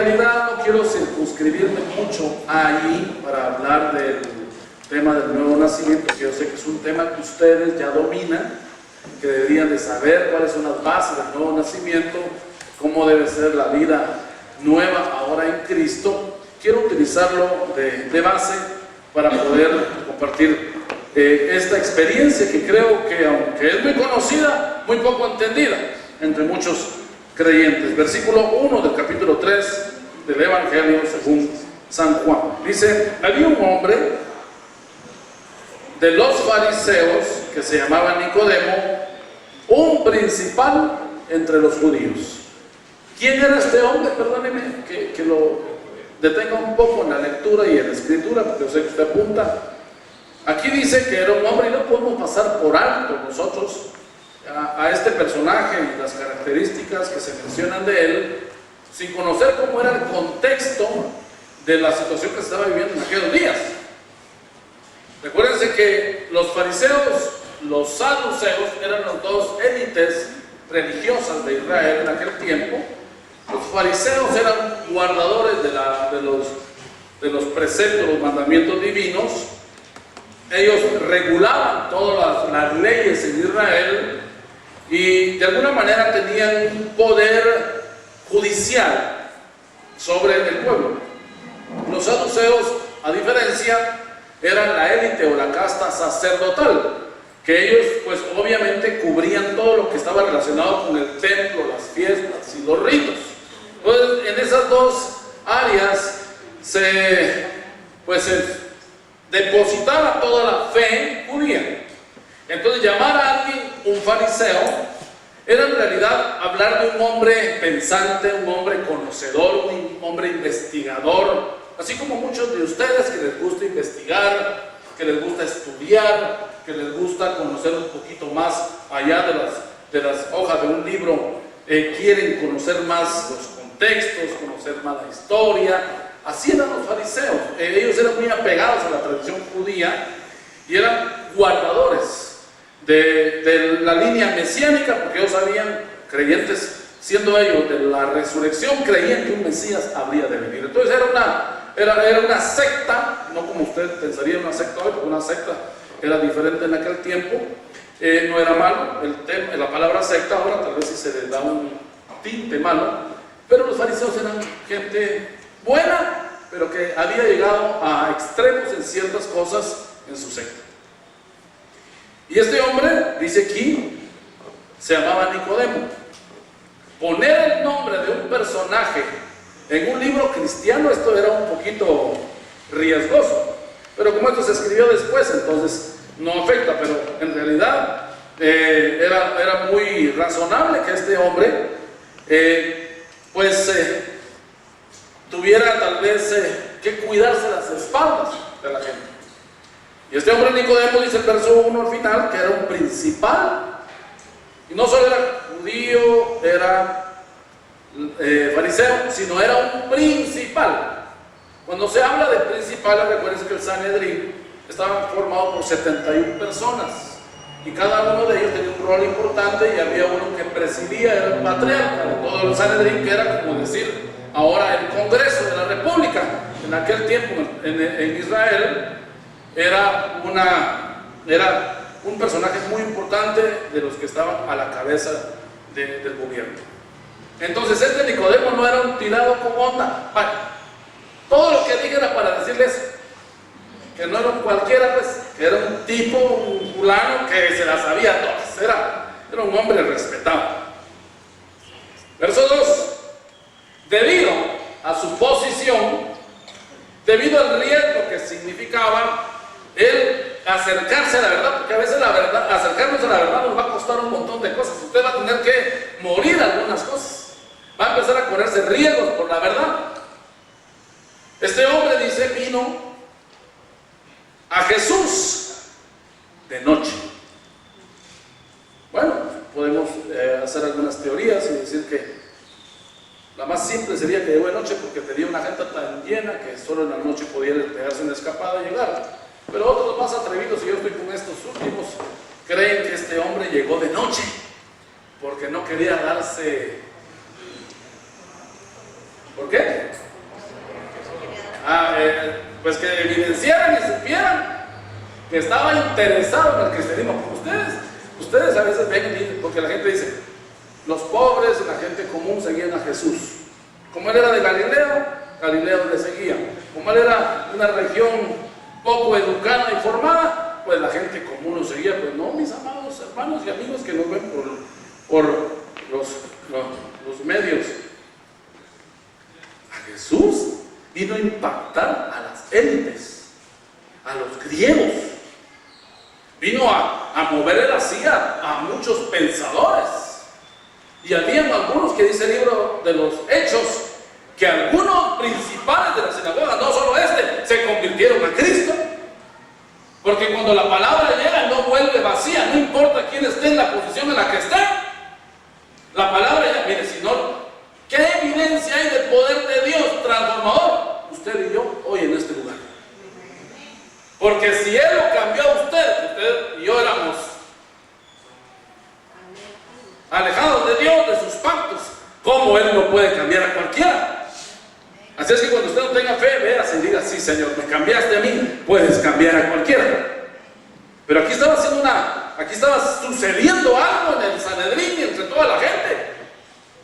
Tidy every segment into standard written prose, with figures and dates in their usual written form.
realidad no quiero circunscribirme mucho ahí para hablar del tema del nuevo nacimiento, que yo sé que es un tema que ustedes ya dominan, que deberían de saber cuáles son las bases del nuevo nacimiento, cómo debe ser la vida nueva ahora en Cristo. Quiero utilizarlo de base para poder compartir esta experiencia que creo que, aunque es muy conocida, muy poco entendida entre muchos creyentes. Versículo 1 del capítulo 3 del Evangelio según San Juan. Dice: había un hombre de los fariseos que se llamaba Nicodemo, un principal entre los judíos. ¿Quién era este hombre? Perdóneme que lo detenga un poco en la lectura y en la escritura, porque yo sé que usted apunta. Aquí dice que era un hombre, y no podemos pasar por alto nosotros a este personaje y las características que se mencionan de él, sin conocer cómo era el contexto de la situación que se estaba viviendo en aquellos días. Recuérdense que los fariseos, los saduceos, eran las dos élites religiosas de Israel en aquel tiempo. Los fariseos eran guardadores de los preceptos, los mandamientos divinos. Ellos regulaban todas las leyes en Israel y de alguna manera tenían un poder judicial sobre el pueblo. Los saduceos, a diferencia, eran la élite o la casta sacerdotal, que ellos pues obviamente cubrían todo lo que estaba relacionado con el templo, las fiestas y los ritos. Entonces, en esas dos áreas se depositaba toda la fe judía. Entonces, llamar a alguien un fariseo era en realidad hablar de un hombre pensante, un hombre conocedor, un hombre investigador, así como muchos de ustedes que les gusta investigar, que les gusta estudiar, que les gusta conocer un poquito más allá de las hojas de un libro, quieren conocer más los contextos, conocer más la historia. Así eran los fariseos. Ellos eran muy apegados a la tradición judía y eran guardadores de la línea mesiánica, porque ellos sabían, creyentes, siendo ellos de la resurrección, creían que un Mesías habría de venir. Entonces era una secta, no como usted pensaría una secta hoy, porque una secta era diferente en aquel tiempo. No era malo la palabra secta, ahora tal vez sí se le da un tinte malo, pero los fariseos eran gente buena, pero que había llegado a extremos en ciertas cosas en su secta. Y este hombre, dice aquí, se llamaba Nicodemo. Poner el nombre de un personaje en un libro cristiano, esto era un poquito riesgoso, pero como esto se escribió después, entonces no afecta, pero en realidad era muy razonable que este hombre tuviera tal vez que cuidarse las espaldas de la gente. Y este hombre Nicodemo, dice el verso 1 al final, que era un principal, y no solo era judío, era fariseo, sino era un principal. Cuando se habla de principales, recuerden que el Sanedrín estaba formado por 71 personas, y cada uno de ellos tenía un rol importante, y había uno que presidía, era el patriarca de todo el Sanedrín, que era como decir ahora el Congreso de la República. En aquel tiempo en Israel era un personaje muy importante de los que estaban a la cabeza del gobierno. Entonces este Nicodemo no era un tirado con onda. Bueno, todo lo que dije era para decirles que no era un cualquiera, pues, que era un tipo, un fulano que se las sabía todas. Era un hombre respetado. Verso 2. Debido a su posición, debido al riesgo que significaba el acercarse a la verdad, porque a veces acercarnos a la verdad nos va a costar un montón de cosas. Usted va a tener que morir algunas cosas, va a empezar a correrse riesgos por la verdad. Este hombre, dice, vino a Jesús de noche. Bueno, podemos hacer algunas teorías y decir que la más simple sería que llegó de noche porque tenía una agenda tan llena que solo en la noche podía pegarse una escapada y llegar. Pero otros más atrevidos, y yo estoy con estos últimos, creen que este hombre llegó de noche porque no quería darse... ¿Por qué? pues que evidenciaran y supieran que estaba interesado en el cristianismo. Ustedes a veces ven y dicen, porque la gente dice, los pobres y la gente común seguían a Jesús. Como él era de Galileo le seguía. Como él era de una región poco educada y formada, pues la gente común lo seguía. Pues no, mis amados hermanos y amigos que nos ven por los medios. A Jesús vino a impactar a las élites, a los griegos. Vino a mover el hacía a muchos pensadores. Y habían algunos, que dice el libro de los Hechos, que algunos principales de la sinagoga, no solo se convirtieron a Cristo. Porque cuando la palabra llega no vuelve vacía, no importa quién esté en la posición en la que esté. La palabra ya, mire, si no, ¿qué evidencia hay del poder de Dios transformador? Usted y yo hoy en este lugar. Porque si Él lo cambió a usted y yo éramos alejados de Dios, de sus pactos, ¿cómo Él no puede cambiar a cualquiera? Así es que cuando usted no tenga fe, véase y diga, sí, Señor, me cambiaste a mí, puedes cambiar a cualquiera. Pero aquí estaba sucediendo algo en el Sanedrín y entre toda la gente.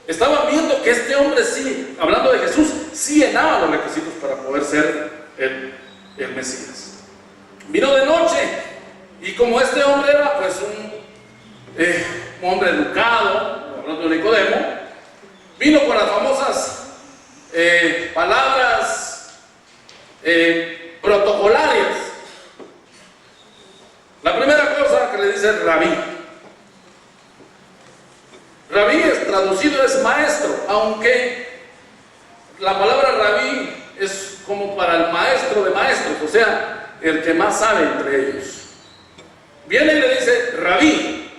Estaban viendo que este hombre sí, hablando de Jesús, sí llenaba los requisitos para poder ser el Mesías. Vino de noche, y como este hombre era pues un hombre educado, hablando de Nicodemo, vino con las famosas palabras protocolarias. La primera cosa que le dice rabí. Rabí traducido es maestro, aunque la palabra rabí es como para el maestro de maestros, o sea, el que más sabe entre ellos. Viene y le dice, rabí,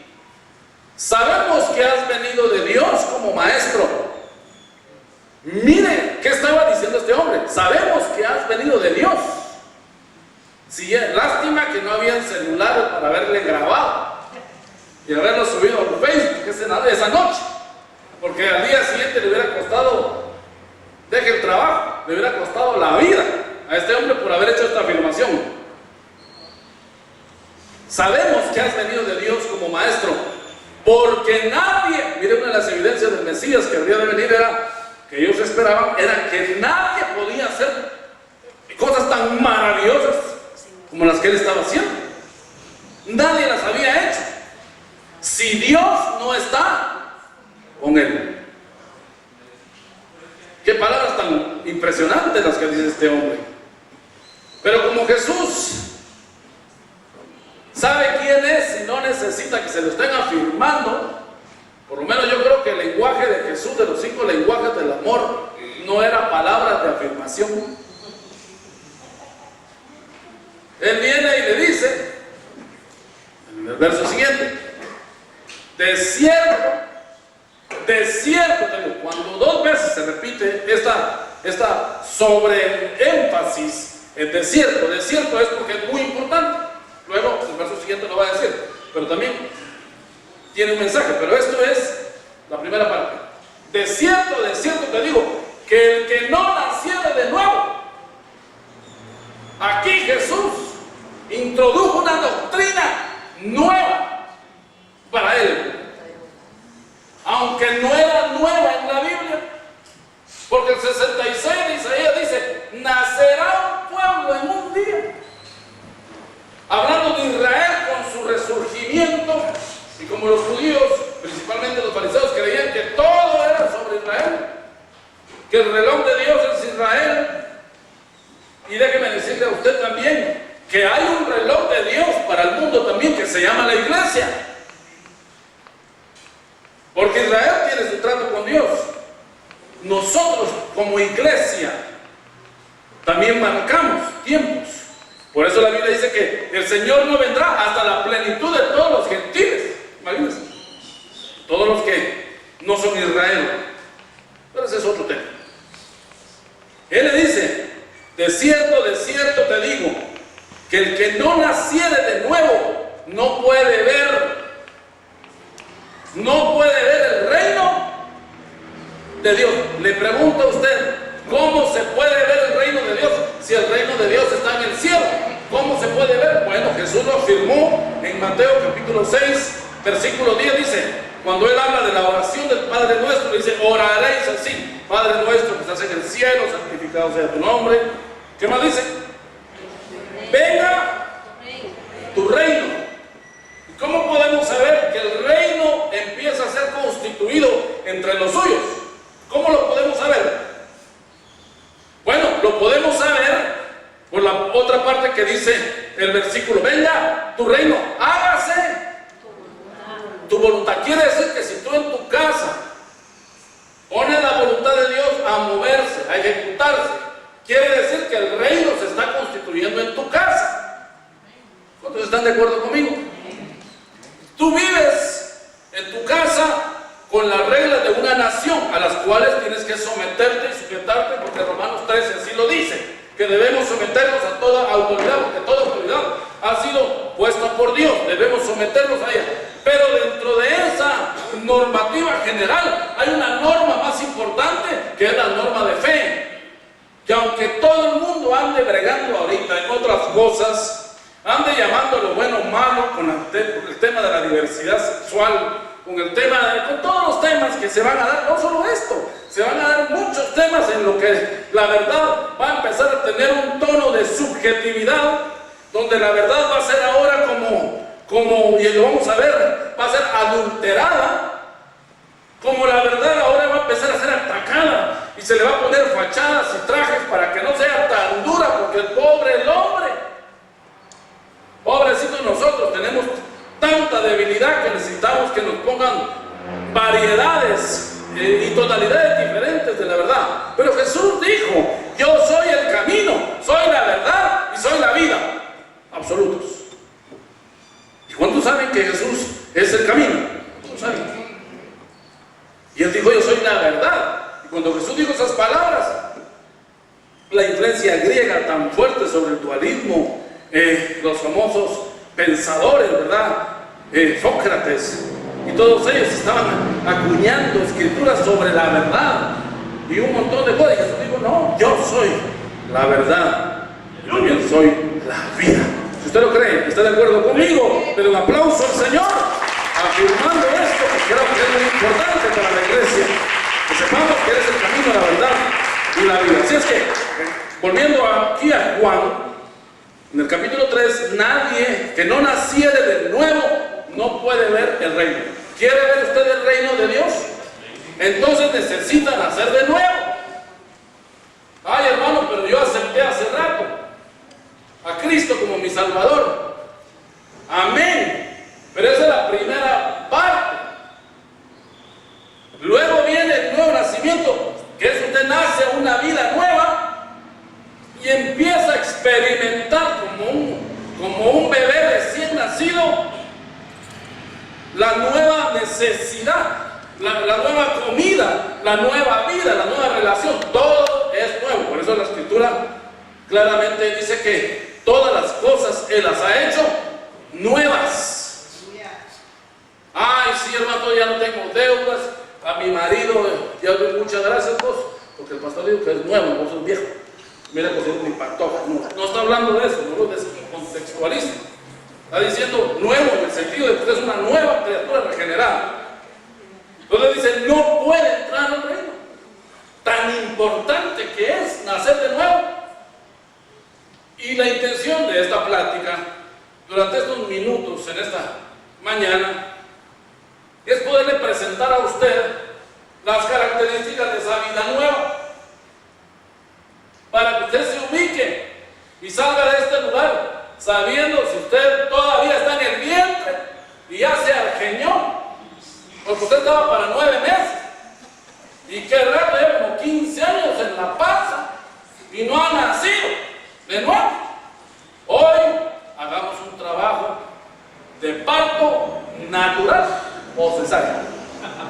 sabemos que has venido de Dios como maestro. Mire, ¿qué estaba diciendo este hombre? Sabemos que has venido de Dios. Sí, lástima que no habían celulares para haberle grabado y haberlo subido a Facebook esa noche, porque al día siguiente le hubiera costado, deje el trabajo, le hubiera costado la vida a este hombre por haber hecho esta afirmación. Sabemos que has venido de Dios como maestro, porque nadie, mire, una de las evidencias del Mesías que habría de venir que ellos esperaban, era que nadie podía hacer cosas tan maravillosas como las que él estaba haciendo. Nadie las había hecho si Dios no está con él. Qué palabras tan impresionantes las que dice este hombre. Pero como Jesús sabe quién es y no necesita que se lo estén afirmando, por lo menos yo creo que el lenguaje de Jesús, de los 5 lenguajes del amor, no era palabras de afirmación. Él viene y le dice, en el verso siguiente, de cierto, cuando 2 veces se repite esta sobreénfasis en de cierto es porque es muy importante. Luego el verso siguiente lo va a decir, pero también tiene un mensaje, pero esto es la primera parte. De cierto te digo, que el que no naciere de nuevo. Aquí Jesús introdujo una doctrina nueva para él, aunque no era nueva en la Biblia, porque el 66 de Isaías dice, nacerá un pueblo en un día, hablando de Israel con su resurgimiento. Y como los judíos, principalmente los fariseos, creían que todo era sobre Israel, que el reloj de Dios es Israel, y déjeme decirle a usted también que hay un reloj de Dios para el mundo también, que se llama la iglesia, porque Israel tiene su trato con Dios. Nosotros como iglesia también marcamos tiempos. Por eso la Biblia dice que el Señor no vendrá hasta la plenitud de todos los gentiles. Imagínense, todos los que no son Israel. Pero ese es otro tema. Él le dice, de cierto te digo, que el que no naciere de nuevo no puede ver el reino de Dios. Le pregunto a usted, ¿cómo se puede ver el reino de Dios? si el reino de Dios está en el cielo? ¿Cómo se puede ver? Bueno, Jesús lo afirmó en Mateo capítulo 6, versículo 10, dice, cuando Él habla de la oración del Padre Nuestro, dice, oraréis así, Padre Nuestro que estás en el cielo, santificado sea tu nombre. ¿Qué más dice? Venga tu reino. ¿Y cómo podemos saber que el reino empieza a ser constituido entre los suyos? ¿Cómo lo podemos saber? Bueno, lo podemos saber por la otra parte que dice el versículo, venga tu reino, hágase tu voluntad. Quiere decir que si tú en tu casa pones la voluntad de Dios a moverse, a ejecutarse, quiere decir que el reino se está constituyendo en tu casa. ¿Cuántos están de acuerdo conmigo? Tú vives en tu casa con las reglas de una nación a las cuales tienes que someterte y sujetarte, porque Romanos 13 así lo dice, que debemos someternos a toda autoridad, porque toda autoridad ha sido puesta por Dios, debemos someternos a ella. Pero dentro de esa normativa general hay una norma más importante, que es la norma de fe, que aunque todo el mundo ande bregando ahorita en otras cosas, ande llamando lo bueno malo, con el tema de la diversidad sexual, con todos los temas que se van a dar, no solo esto, se van a dar muchos temas en lo que la verdad va a empezar a tener un tono de subjetividad, donde la verdad va a ser ahora y lo vamos a ver, va a ser adulterada, como la verdad ahora va a empezar a ser atacada, y se le va a poner fachadas y trajes para que no sea tan dura, porque el hombre, pobrecito nosotros, tenemos tanta debilidad que necesitamos que nos pongan variedades y tonalidades diferentes de la verdad. Pero Jesús dijo, yo soy el camino, soy la verdad y soy la vida, absolutos. ¿Y cuántos saben que Jesús es el camino? ¿Cuántos saben? Y Él dijo, yo soy la verdad. Y cuando Jesús dijo esas palabras, la influencia griega tan fuerte sobre el dualismo, los famosos pensadores, ¿verdad? Sócrates y todos ellos estaban acuñando escrituras sobre la verdad y un montón de cosas. Y Jesús dijo, no, yo soy la verdad, yo también soy la vida. Si usted lo cree, está de acuerdo conmigo, pero un aplauso al Señor afirmando esto, que creo que es muy importante para la iglesia, que sepamos que Él es el camino, la verdad y la vida. Así es que, volviendo aquí a Juan, en el capítulo 3, nadie que no naciere de nuevo no puede ver el reino. ¿Quiere ver usted el reino de Dios? Entonces necesita nacer de nuevo. Ay, hermano, pero yo acepté hace rato a Cristo como mi Salvador. Amén. Pero esa es la primera parte. Luego viene el nuevo nacimiento, que es usted nace a una vida nueva y empieza a experimentar como un bebé recién nacido la nueva necesidad, la nueva comida, la nueva vida, la nueva relación. Todo es nuevo. Por eso la Escritura claramente dice que todas las cosas Él las ha hecho nuevas. Ay, sí, hermano, ya no tengo deudas. A mi marido ya doy muchas gracias, pues, porque el pastor dijo que es nuevo, vos sos viejo. Mira, pues es mi patoja. No está hablando de eso, no lo descontextualiza. Está diciendo nuevo en el sentido de que usted es una nueva criatura regenerada. Entonces dice, no puede entrar al reino. Tan importante que es nacer de nuevo. Y la intención de esta plática, durante estos minutos, en esta mañana, es poderle presentar a usted las características de esa vida nueva, para que usted se ubique y salga de este lugar sabiendo si usted todavía está en el vientre y ya se argeñó, porque usted estaba para 9 meses y que rato lleva como 15 años en la panza y no ha nacido de nuevo. Hoy hagamos un trabajo de parto natural o cesárea,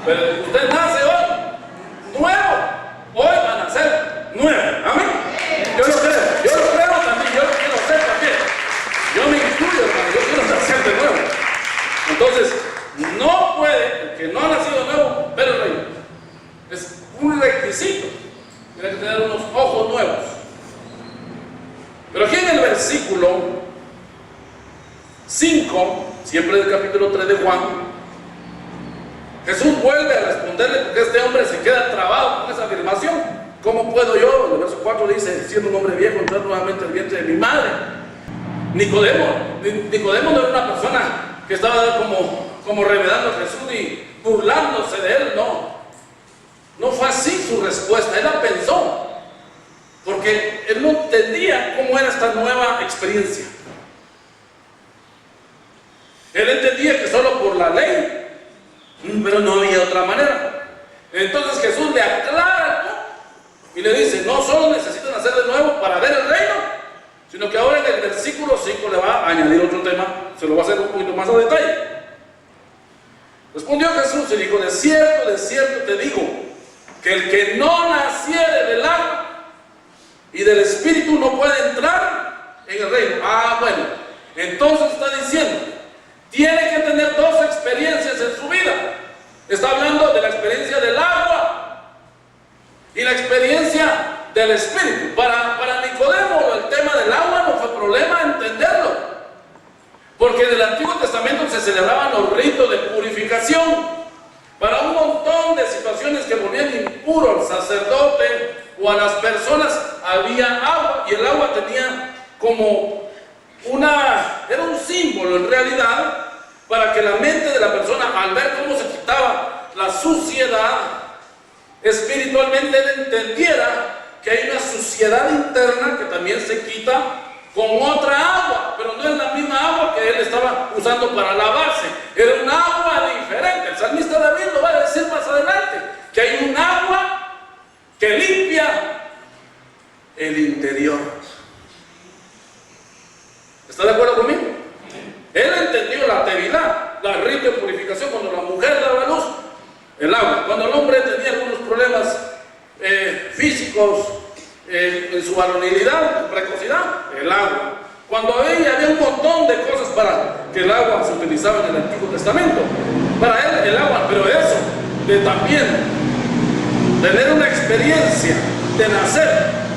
pero usted nace hoy nuevo, hoy va a nacer nuevo. Amén. Yo lo creo también, yo lo quiero hacer también. Yo me incluyo, hermano, yo quiero nacer de nuevo. Entonces, no puede, el que no ha nacido de nuevo, ver el reino. Es un requisito. Tiene que tener unos ojos nuevos. 5, siempre del capítulo 3 de Juan, Jesús vuelve a responderle porque este hombre se queda trabado con esa afirmación. ¿Cómo puedo yo? En el verso 4 dice, siendo un hombre viejo, entrar nuevamente al vientre de mi madre. Nicodemo no era una persona que estaba como revelando a Jesús y burlándose de él, no fue así su respuesta. Él la pensó porque él no entendía cómo era esta nueva experiencia. Él entendía que solo por la ley, pero no había otra manera. Entonces Jesús le aclara y le dice, no solo necesitan nacer de nuevo para ver el reino, sino que ahora en el versículo 5 le va a añadir otro tema, se lo va a hacer un poquito más a detalle. Respondió Jesús y dijo, de cierto te digo, que el que no naciere del agua y del Espíritu no puede entrar en el reino. Bueno, entonces está diciendo, tiene que tener dos experiencias en su vida. Está hablando de la experiencia del agua y la experiencia del Espíritu. Para Nicodemo el tema del agua no fue problema entenderlo, porque en el Antiguo Testamento se celebraban los ritos de purificación para un montón de situaciones que volvían impuro al sacerdote o a las personas. Había agua y el agua tenía era un símbolo en realidad para que la mente de la persona, al ver cómo se quitaba la suciedad, espiritualmente él entendiera que hay una suciedad interna que también se quita con otra agua, pero no es la misma agua que él estaba usando para lavarse, era un agua diferente. El salmista David lo va a decir más adelante, que hay un agua que limpia el interior. ¿Está de acuerdo conmigo? Él entendió la tevilá, la rito de purificación, cuando la mujer daba luz, el agua. Cuando el hombre tenía algunos problemas físicos, en su varonilidad, precocidad, el agua. Cuando había un montón de cosas para que el agua se utilizaba en el Antiguo Testamento. Para él el agua, pero eso, de también tener una experiencia de nacer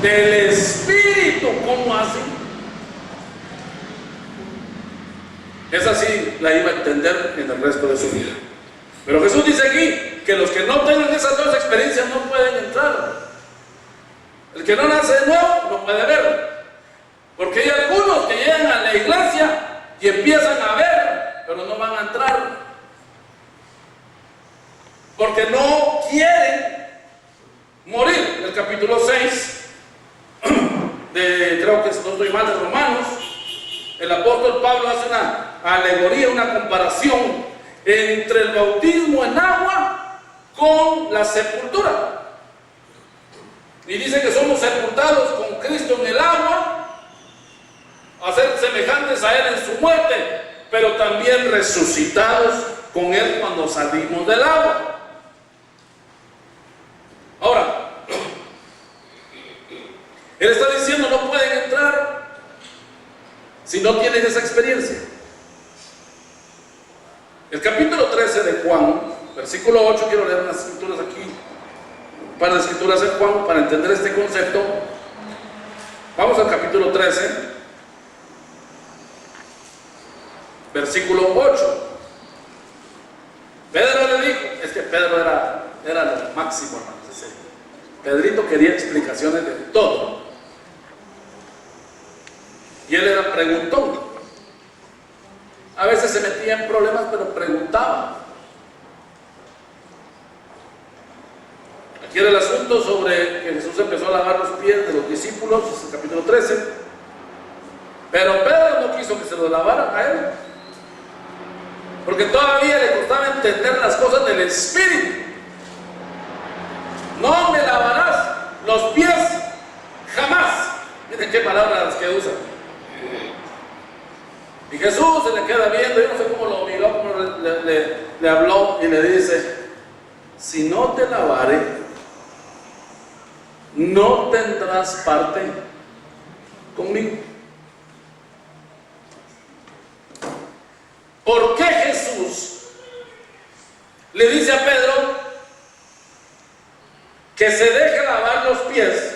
del Espíritu, ¿cómo así? Esa sí la iba a entender en el resto de su vida. Pero Jesús dice aquí que los que no tengan esas dos experiencias no pueden entrar. El que no nace de nuevo no puede verlo. Porque hay algunos que llegan a la iglesia y empiezan a ver, pero no van a entrar. Porque no quieren morir. El capítulo 6 creo que no estoy mal, de Romanos, el apóstol Pablo hace una alegoría, una comparación entre el bautismo en agua con la sepultura. Y dice que somos sepultados con Cristo en el agua, a ser semejantes a Él en su muerte, pero también resucitados con Él cuando salimos del agua. Ahora, Él está diciendo no pueden entrar si no tienen esa experiencia. El capítulo 13 de Juan, versículo 8, quiero leer unas escrituras aquí, un par de escrituras en Juan para entender este concepto. Vamos al capítulo 13, versículo 8. Pedro le dijo, es que Pedro era lo máximo, hermanos. Pedrito quería explicaciones de todo. Y él era preguntón. A veces se metía en problemas, pero preguntaba. Aquí era el asunto sobre que Jesús empezó a lavar los pies de los discípulos, es el capítulo 13. Pero Pedro no quiso que se los lavaran a él, porque todavía le costaba entender las cosas del Espíritu. No me lavarás los pies jamás. Miren qué palabras las que usa. Y Jesús se le queda viendo, yo no sé cómo lo miró, cómo le habló y le dice: si no te lavare, no tendrás parte conmigo. ¿Por qué Jesús le dice a Pedro que se deje lavar los pies?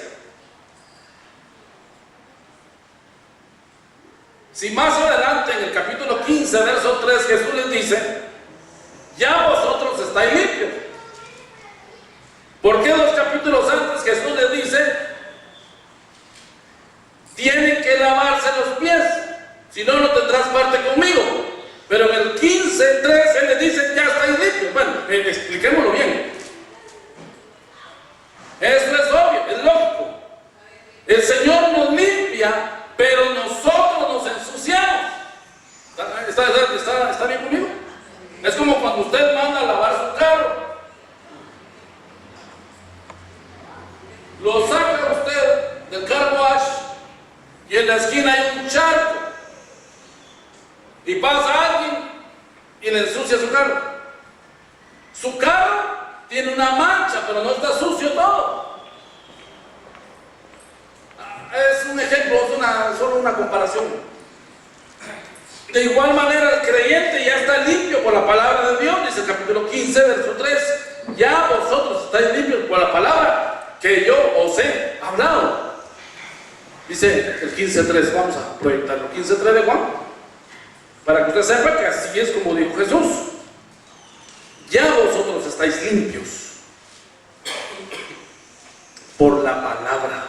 Si más adelante en el capítulo 15 15, verso 3, Jesús les dice: ya vosotros estáis limpios. ¿Por qué 2 capítulos antes Jesús les dice: tienen que lavarse los pies, si no, no tendrás parte conmigo? Pero en el 15, 13 les dice: ya estáis limpios. Bueno, expliquémoslo bien. Eso es obvio, es lógico. El Señor nos limpia, pero nosotros nos ensuciamos. ¿Está bien conmigo? Es como cuando usted manda a lavar su carro. Lo saca usted del car wash y en la esquina hay un charco. Y pasa alguien y le ensucia su carro. Su carro tiene una mancha, pero no está sucio todo. Es un ejemplo, es solo una comparación. De igual manera, el creyente ya está limpio por la palabra de Dios, dice el capítulo 15, verso 3. Ya vosotros estáis limpios por la palabra que yo os he hablado. Dice el 15.3, vamos a proyectarlo, 15.3 de Juan, para que usted sepa que así es como dijo Jesús: ya vosotros estáis limpios por la palabra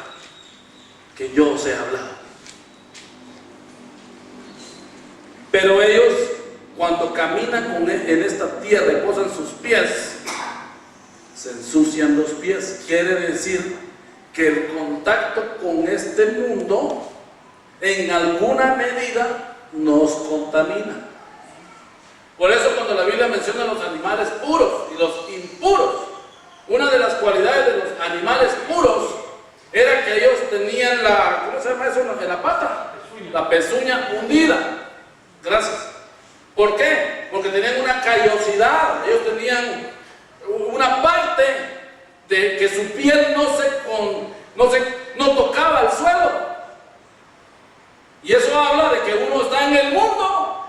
que yo os he hablado. Pero ellos, cuando caminan en esta tierra y posan sus pies, se ensucian los pies. Quiere decir que el contacto con este mundo en alguna medida nos contamina. Por eso cuando la Biblia menciona los animales puros y los impuros, una de las cualidades de los animales puros era que ellos tenían ¿cómo se llama eso? En la pata, la pezuña hundida. Gracias. ¿Por qué? Porque tenían una callosidad. Ellos tenían una parte de que su piel no tocaba el suelo. Y eso habla de que uno está en el mundo,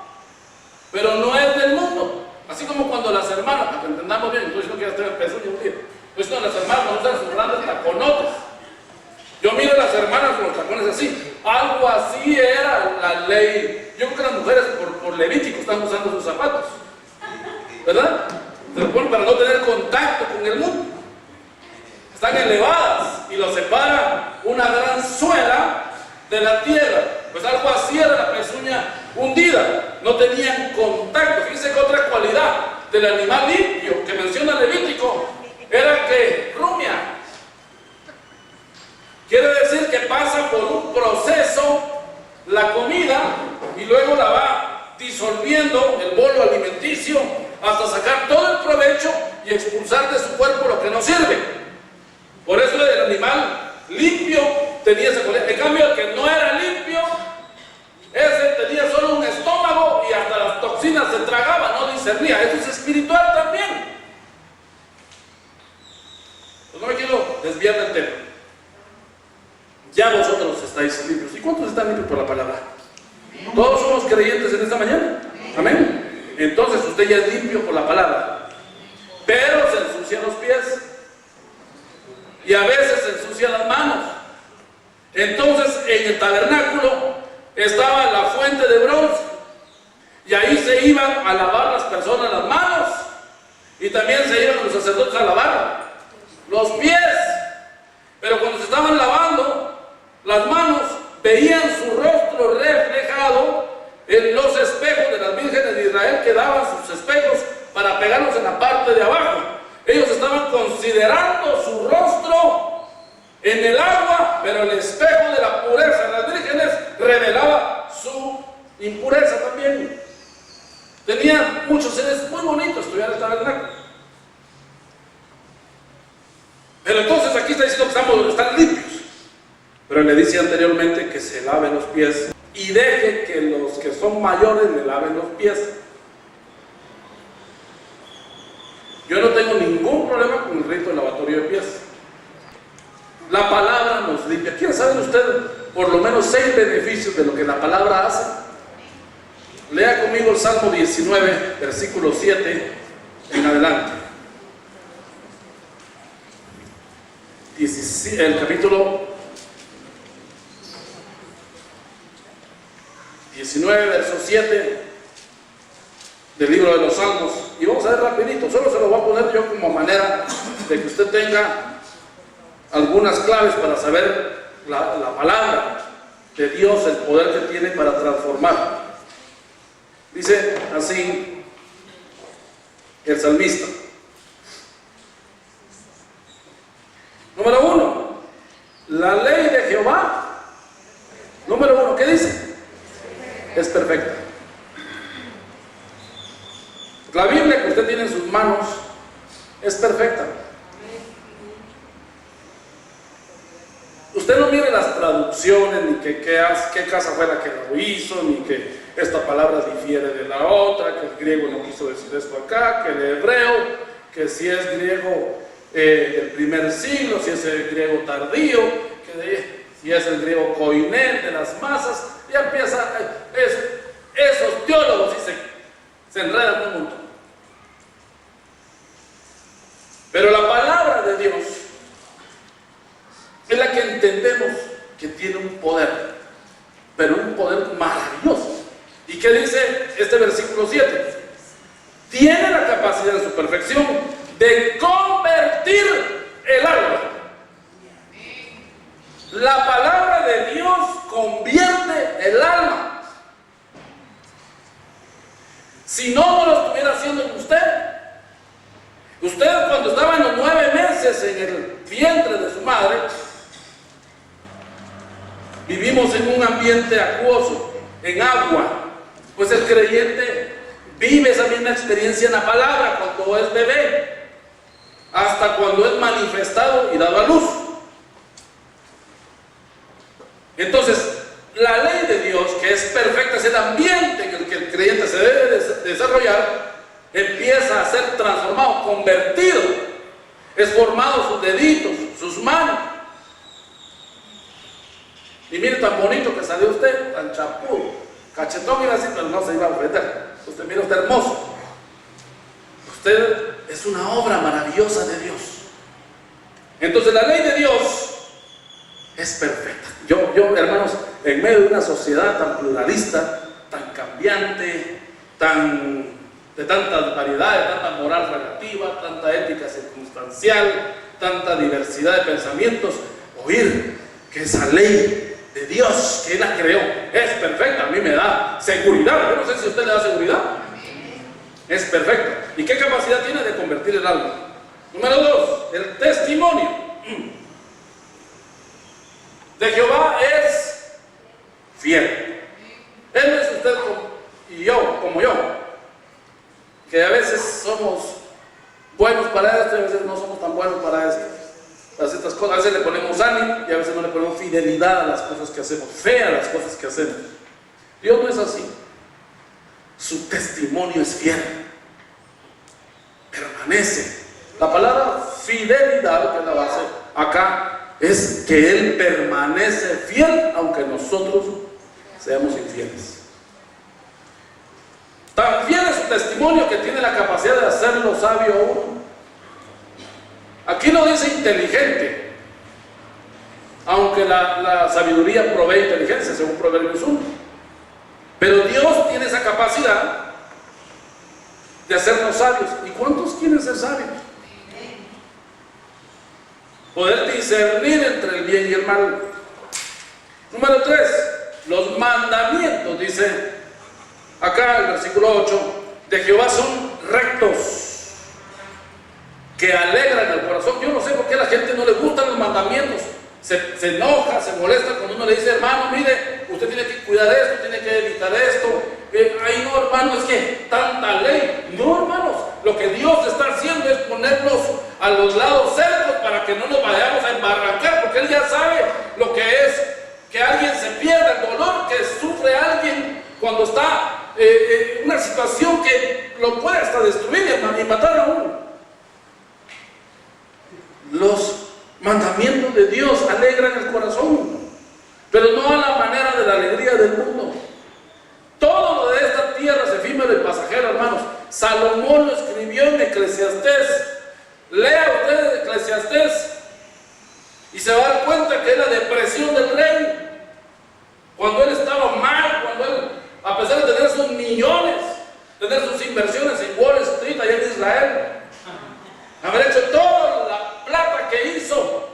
pero no es del mundo. Así como cuando las hermanas, para que entendamos bien, entonces no quiero tener pezuña un día. Pues cuando las hermanas usan sus grandes taconotes. Yo miro a las hermanas con los tacones así. Algo así era la ley. Yo creo que las mujeres por Levítico están usando sus zapatos, ¿verdad? Se lo ponen para no tener contacto con el mundo. Están elevadas y los separa una gran suela de la tierra. Pues algo así era la pezuña hundida. No tenían contacto. Fíjense que otra cualidad del animal limpio que menciona Levítico era que rumia. Quiere decir que pasa por un proceso la comida y luego la va disolviendo el bolo alimenticio hasta sacar todo el provecho y expulsar de su cuerpo lo que no sirve. Por eso el animal limpio tenía esa cualidad. En cambio, el que no era limpio, ese tenía solo un estómago y hasta las toxinas se tragaba, no discernía. Eso es espiritual también. Pues no me quiero desviar del tema. Ya vosotros estáis limpios. ¿Y cuántos están limpios por la palabra? ¿Todos somos creyentes en esta mañana? Amén. Entonces usted ya es limpio por la palabra. Pero se ensucian los pies. Y a veces se ensucian las manos. Entonces en el tabernáculo estaba la fuente de bronce. Y ahí se iban a lavar las personas las manos. Y también se iban los sacerdotes a lavar los pies. Pero cuando se estaban lavando las manos, veían su rostro reflejado en los espejos de las vírgenes de Israel, que daban sus espejos para pegarlos en la parte de abajo. Ellos estaban considerando su rostro en el agua, pero el espejo de la pureza de las vírgenes revelaba su impureza también. Tenían muchos seres muy bonitos estudiar el tabernáculo. Pero entonces aquí está diciendo que están limpios. Pero le dice anteriormente que se laven los pies y deje que los que son mayores le laven los pies. Yo no tengo ningún problema con el rito del lavatorio de pies. La palabra nos limpia. ¿Quiere saber usted por lo menos 6 beneficios de lo que la palabra hace? Lea conmigo el Salmo 19, versículo 7 en adelante. El capítulo 19, verso 7. del libro de los Salmos. Y vamos a ver rapidito, solo se lo voy a poner yo como manera de que usted tenga algunas claves para saber la palabra de Dios, el poder que tiene para transformar. Dice así el salmista. Número 1, la ley de Jehová. Número 1, ¿qué dice? Es perfecta. La Biblia que usted tiene en sus manos es perfecta. Usted no mire las traducciones, ni que qué casa fue la que lo hizo, ni que esta palabra difiere de la otra, que el griego no quiso decir esto acá, que el hebreo, que si es griego del primer siglo, si es el griego tardío, si es el griego koiné de las masas. Ya empieza, esos teólogos sí se enredan un montón. Pero la palabra de Dios es la que entendemos que tiene un poder, pero un poder maravilloso. ¿Y qué dice este versículo 7? Tiene la capacidad en su perfección de convertir el alma. La palabra de Dios convierte el alma. Si no lo estuviera haciendo en usted, usted cuando estaba en los 9 meses en el vientre de su madre, vivimos en un ambiente acuoso, en agua, pues el creyente vive esa misma experiencia en la palabra cuando es bebé, hasta cuando es manifestado y dado a luz. Entonces, la ley de Dios, que es perfecta, es el ambiente en el que el creyente se debe desarrollar, empieza a ser transformado, convertido, es formado sus deditos, sus manos. Y mire tan bonito que salió usted, tan chapudo, cachetón iba así, pero no se iba a ofender. Usted mira, usted hermoso. Usted es una obra maravillosa de Dios. Entonces la ley de Dios es perfecta. Yo, hermanos, en medio de una sociedad tan pluralista, tan cambiante, de tantas variedades, tanta moral relativa, tanta ética circunstancial, tanta diversidad de pensamientos, oír que esa ley de Dios, que Él la creó, es perfecta, a mí me da seguridad. Yo no sé si a usted le da seguridad. Es perfecta. ¿Y qué capacidad tiene de convertir el alma? Número 2, el testimonio de Jehová es fiel. Él no es usted y yo, como yo, que a veces somos buenos para esto y a veces no somos tan buenos para esto. Estas cosas, a veces le ponemos ánimo y a veces no le ponemos fidelidad a las cosas que hacemos, fe a las cosas que hacemos. Dios no es así. Su testimonio es fiel, permanece. La palabra fidelidad, que es la base acá, es que Él permanece fiel aunque nosotros seamos infieles. Tan fiel es su testimonio que tiene la capacidad de hacerlo sabio a uno. Aquí no dice inteligente, aunque la sabiduría provee inteligencia, según Proverbios 1. Pero Dios tiene esa capacidad de hacernos sabios. ¿Y cuántos quieren ser sabios? Poder discernir entre el bien y el mal. Número 3, los mandamientos, dice acá el versículo 8, de Jehová son rectos, que alegran el corazón. Yo no sé por qué a la gente no le gustan los mandamientos. Se enoja, se molesta cuando uno le dice, hermano, mire, usted tiene que cuidar esto, tiene que evitar esto. Ay, no, hermano, es que tanta ley. No, hermanos, lo que Dios está haciendo es ponernos a los lados cercos para que no nos vayamos a embarrancar, porque Él ya sabe lo que es que alguien se pierda, el dolor que sufre alguien cuando está en una situación que lo puede hasta destruir y matar a uno. Los mandamientos de Dios alegran el corazón, pero no a la manera de la alegría del mundo. Todo lo de esta tierra es efímero y pasajero, hermanos. Salomón lo escribió en Eclesiastés. Lea usted Eclesiastés y se va a dar cuenta que es la depresión del rey. Cuando él estaba mal, cuando él, a pesar de tener sus millones, tener sus inversiones en Wall Street, allá en Israel, haber hecho toda la plata que hizo,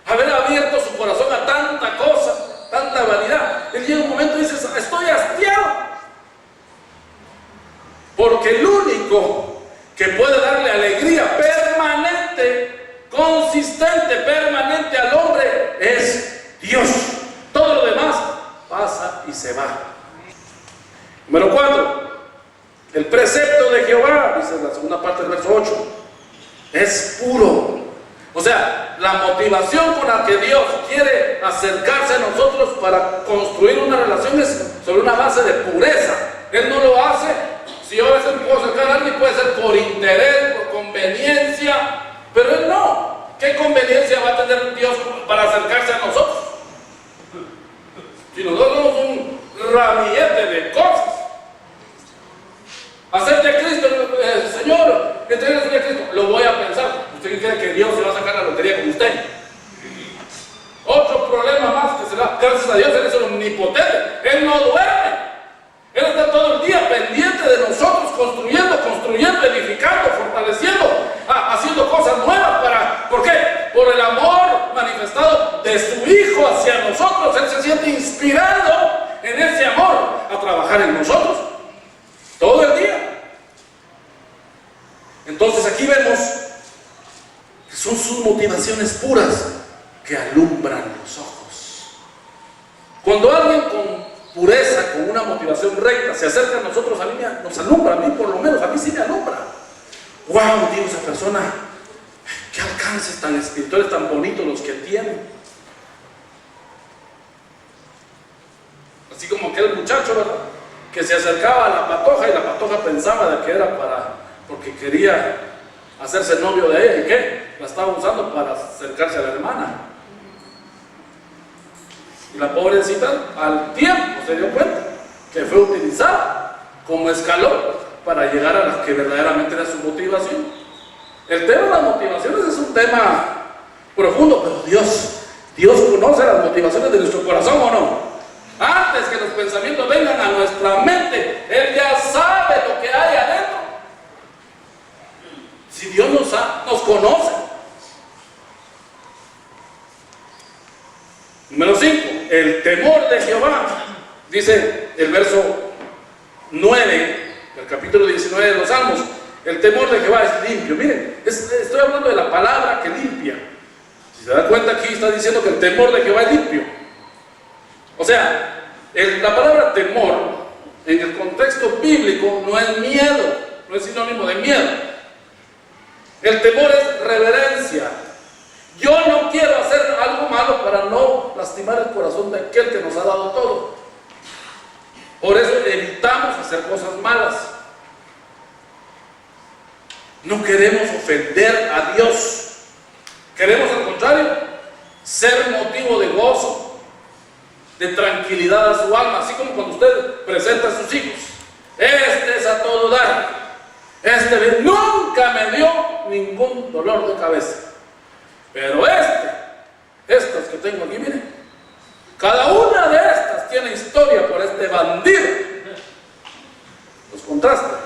haber abierto su corazón a tanta cosa, tanta vanidad. Él llega un momento y dice: estoy hastiado. Porque el único que puede darle alegría permanente, consistente, permanente al hombre es Dios. Todo lo demás pasa y se va. Número 4. El precepto de Jehová, dice la segunda parte del verso 8, es puro. O sea, la motivación con la que Dios quiere acercarse a nosotros para construir una relación es sobre una base de pureza. Él no lo hace. Si yo a veces me puedo acercar a alguien, puede ser por interés, por conveniencia, pero Él no. ¿Qué conveniencia va a tener Dios para acercarse a nosotros? Si nosotros somos un ramillete de cosas. Acepte a Cristo, Señor, entréguese a Cristo. Lo voy a pensar. ¿Usted cree que Dios se va a sacar la lotería con usted? Otro problema más que se da. Gracias a Dios, Él es omnipotente. Él no duerme. Él está todo el día pendiente de nosotros, construyendo, edificando, fortaleciendo, haciendo cosas nuevas. ¿Por qué? Por el amor manifestado de su Hijo hacia nosotros. Él se siente inspirado en ese amor a trabajar en nosotros todo el día. Entonces aquí vemos que son sus motivaciones puras que alumbran los ojos. Cuando alguien con pureza, con una motivación recta, se acerca a nosotros, a mí nos alumbra, a mí por lo menos, a mí sí me alumbra. ¡Wow! Digo, esa persona, qué alcances tan espirituales, tan bonitos los que tiene. Así como aquel muchacho, ¿verdad?, que se acercaba a la patoja y la patoja pensaba de que era porque quería hacerse novio de ella, y ¿qué? La estaba usando para acercarse a la hermana. Y la pobrecita al tiempo se dio cuenta que fue utilizada como escalón para llegar a la que verdaderamente era su motivación. El tema de las motivaciones es un tema profundo, pero Dios conoce las motivaciones de nuestro corazón, ¿o no? Antes que los pensamientos vengan a nuestra mente, Él ya sabe lo que hay adentro. Si Dios nos conoce. Número 5, el temor de Jehová. Dice el verso 9 del capítulo 19 de los Salmos: el temor de Jehová es limpio. Miren, estoy hablando de la palabra que limpia. Si se da cuenta, aquí está diciendo que el temor de Jehová es limpio. O sea, la palabra temor en el contexto bíblico no es miedo, no es sinónimo de miedo. El temor es reverencia. Yo no quiero hacer algo malo para no lastimar el corazón de aquel que nos ha dado todo. Por eso evitamos hacer cosas malas. No queremos ofender a Dios. Queremos, al contrario, ser motivo de gozo, de tranquilidad a su alma. Así como cuando usted presenta a sus hijos: este es a todo dar, este nunca me dio ningún dolor de cabeza. Pero estas que tengo aquí, miren, cada una de estas tiene historia por este bandido. Los contrasta.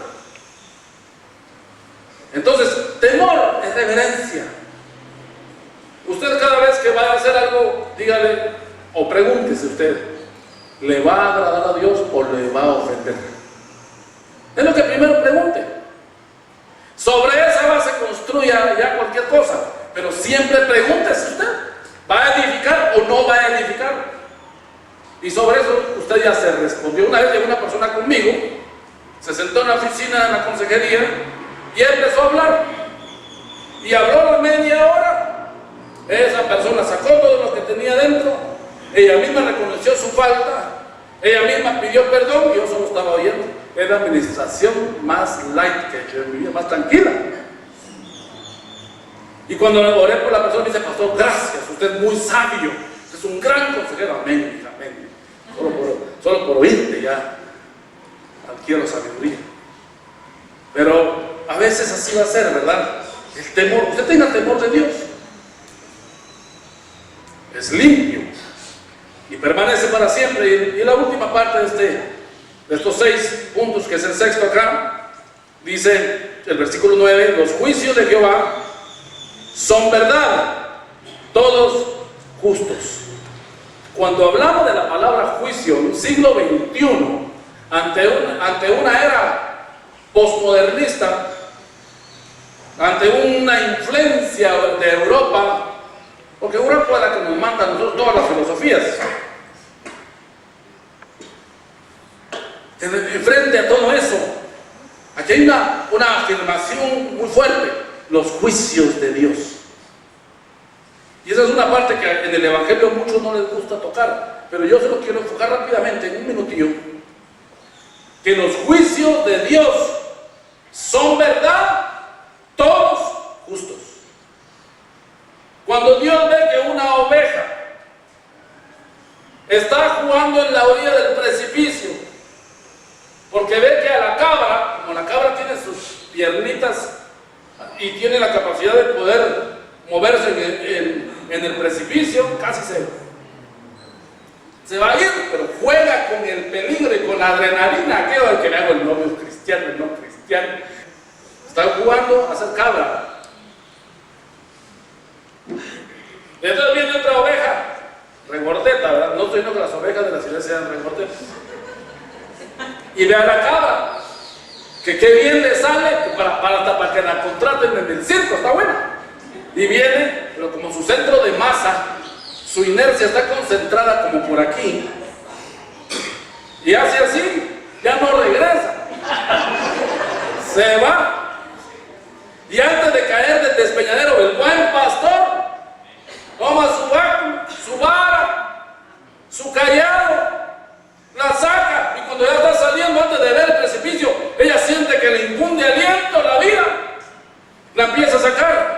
Entonces, temor es reverencia. Usted, cada vez que vaya a hacer algo, dígale o pregúntese usted: ¿le va a agradar a Dios o le va a ofender? Es lo que primero pregunte. Sobre esa base construya ya cualquier cosa. Pero siempre pregúntese usted: ¿va a edificar o no va a edificar? Y sobre eso usted ya se respondió. Una vez llegó una persona conmigo, se sentó en la oficina de la consejería y empezó a hablar. Y habló la media hora. Esa persona sacó todo lo que tenía dentro. Ella misma reconoció su falta. Ella misma pidió perdón y yo solo estaba oyendo. Es la administración más light que yo he vivido, más tranquila. Y cuando oré por la persona, me dice: pastor, gracias, usted es muy sabio, usted es un gran consejero. Amén, hija, amén. Solo por oírte ya adquiero sabiduría. Pero a veces así va a ser, ¿verdad? El temor, usted tenga temor de Dios. Es limpio y permanece para siempre. Y la última parte de de estos 6 puntos, que es el sexto acá, dice el versículo 9: los juicios de Jehová son verdad, todos justos. Cuando hablamos de la palabra juicio en el siglo XXI, ante una era postmodernista, ante una influencia de Europa, porque Europa es la que nos manda a nosotros todas las filosofías, frente a todo eso, aquí hay una afirmación muy fuerte: los juicios de Dios. Y esa es una parte que en el Evangelio a muchos no les gusta tocar, pero yo se lo quiero enfocar rápidamente en un minutillo. Que los juicios de Dios son verdad, todos justos. Cuando Dios ve que una oveja está jugando en la orilla del precipicio, porque ve que a la cabra, como la cabra tiene sus piernitas y tiene la capacidad de poder moverse en el precipicio, casi se va a ir, pero juega con el peligro y con la adrenalina, aquello del que le hago el novio cristiano, el no cristiano. Está jugando a ser cabra. Entonces viene otra oveja, regordeta, ¿verdad? No estoy diciendo que las ovejas de la ciudad sean regordetas. Y ve a la cabra, que qué bien le sale, para que la contraten en el circo, está buena. Y viene, pero como su centro de masa, su inercia está concentrada como por aquí, y hace así, ya no regresa, se va. Y antes de caer del despeñadero, el buen pastor toma su vara, su callado, la saca, y cuando ya está saliendo, antes de ver el precipicio, ella siente que le infunde aliento la vida, la empieza a sacar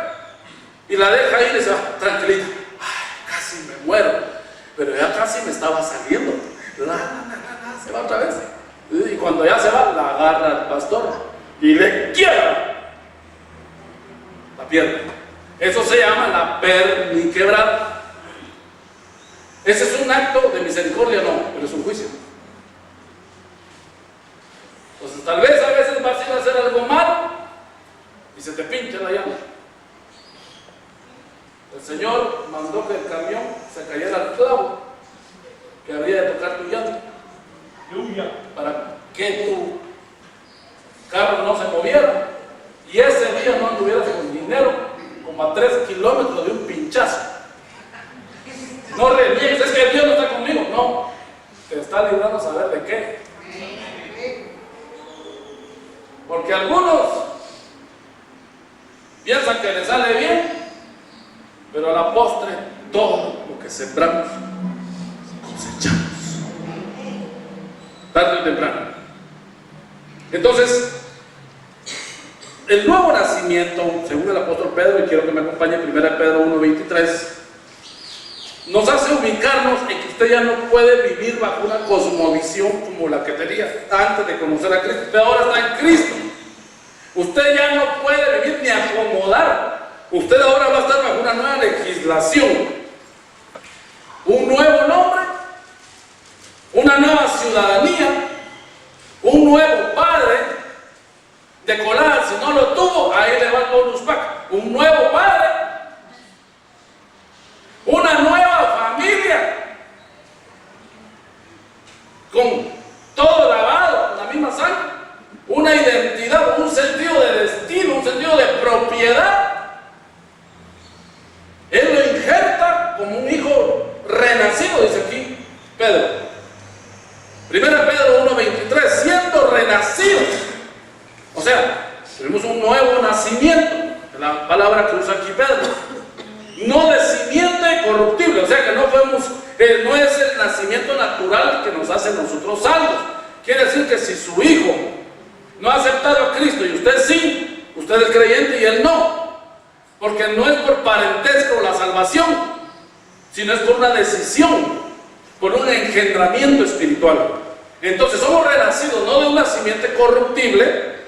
y la deja ir y se va tranquilita. Ay, casi me muero, pero ya casi me estaba saliendo. Se va otra vez, y cuando ya se va, la agarra al pastor y le quiebra la pierna. Eso se llama la perniquebrada. ¿Ese es un acto de misericordia? No, pero es un juicio. Entonces tal vez a veces vas a ir a hacer algo malo y se te pincha la llanta. El Señor mandó que el camión se cayera al clavo que habría de tocar tu llanta, para que tu carro no se moviera, y ese día no anduvieras con dinero como a 3 kilómetros de un pinchazo. No reniegues, es que Dios no está conmigo. No, te está librando a saber de qué. Porque algunos piensan que les sale bien, pero a la postre todo lo que sembramos cosechamos, tarde o temprano. Entonces, el nuevo nacimiento, según el apóstol Pedro, y quiero que me acompañe, 1 Pedro 1:23, nos hace ubicarnos en que usted ya no puede vivir bajo una cosmovisión como la que tenía antes de conocer a Cristo. Usted ahora está en Cristo. Usted ya no puede vivir ni acomodar. Usted ahora va a estar bajo una nueva legislación, un nuevo nombre, una nueva ciudadanía, un nuevo padre de colada. Si no lo tuvo, ahí le va el bonus pack. Un nuevo padre, una nueva familia, con todo lavado, con la misma sangre, una identidad, un sentido de destino, un sentido de propiedad. Él lo injerta como un hijo renacido, dice aquí Pedro. 1 Pedro 1:23, siendo renacidos. O sea, tenemos un nuevo nacimiento, la palabra que usa aquí Pedro. No de simiente corruptible, o sea que no es el nacimiento natural que nos hace nosotros salvos. Quiere decir que si su hijo no ha aceptado a Cristo y usted sí, usted es creyente y él no, porque no es por parentesco la salvación, sino es por una decisión, por un engendramiento espiritual. Entonces somos renacidos no de una simiente corruptible,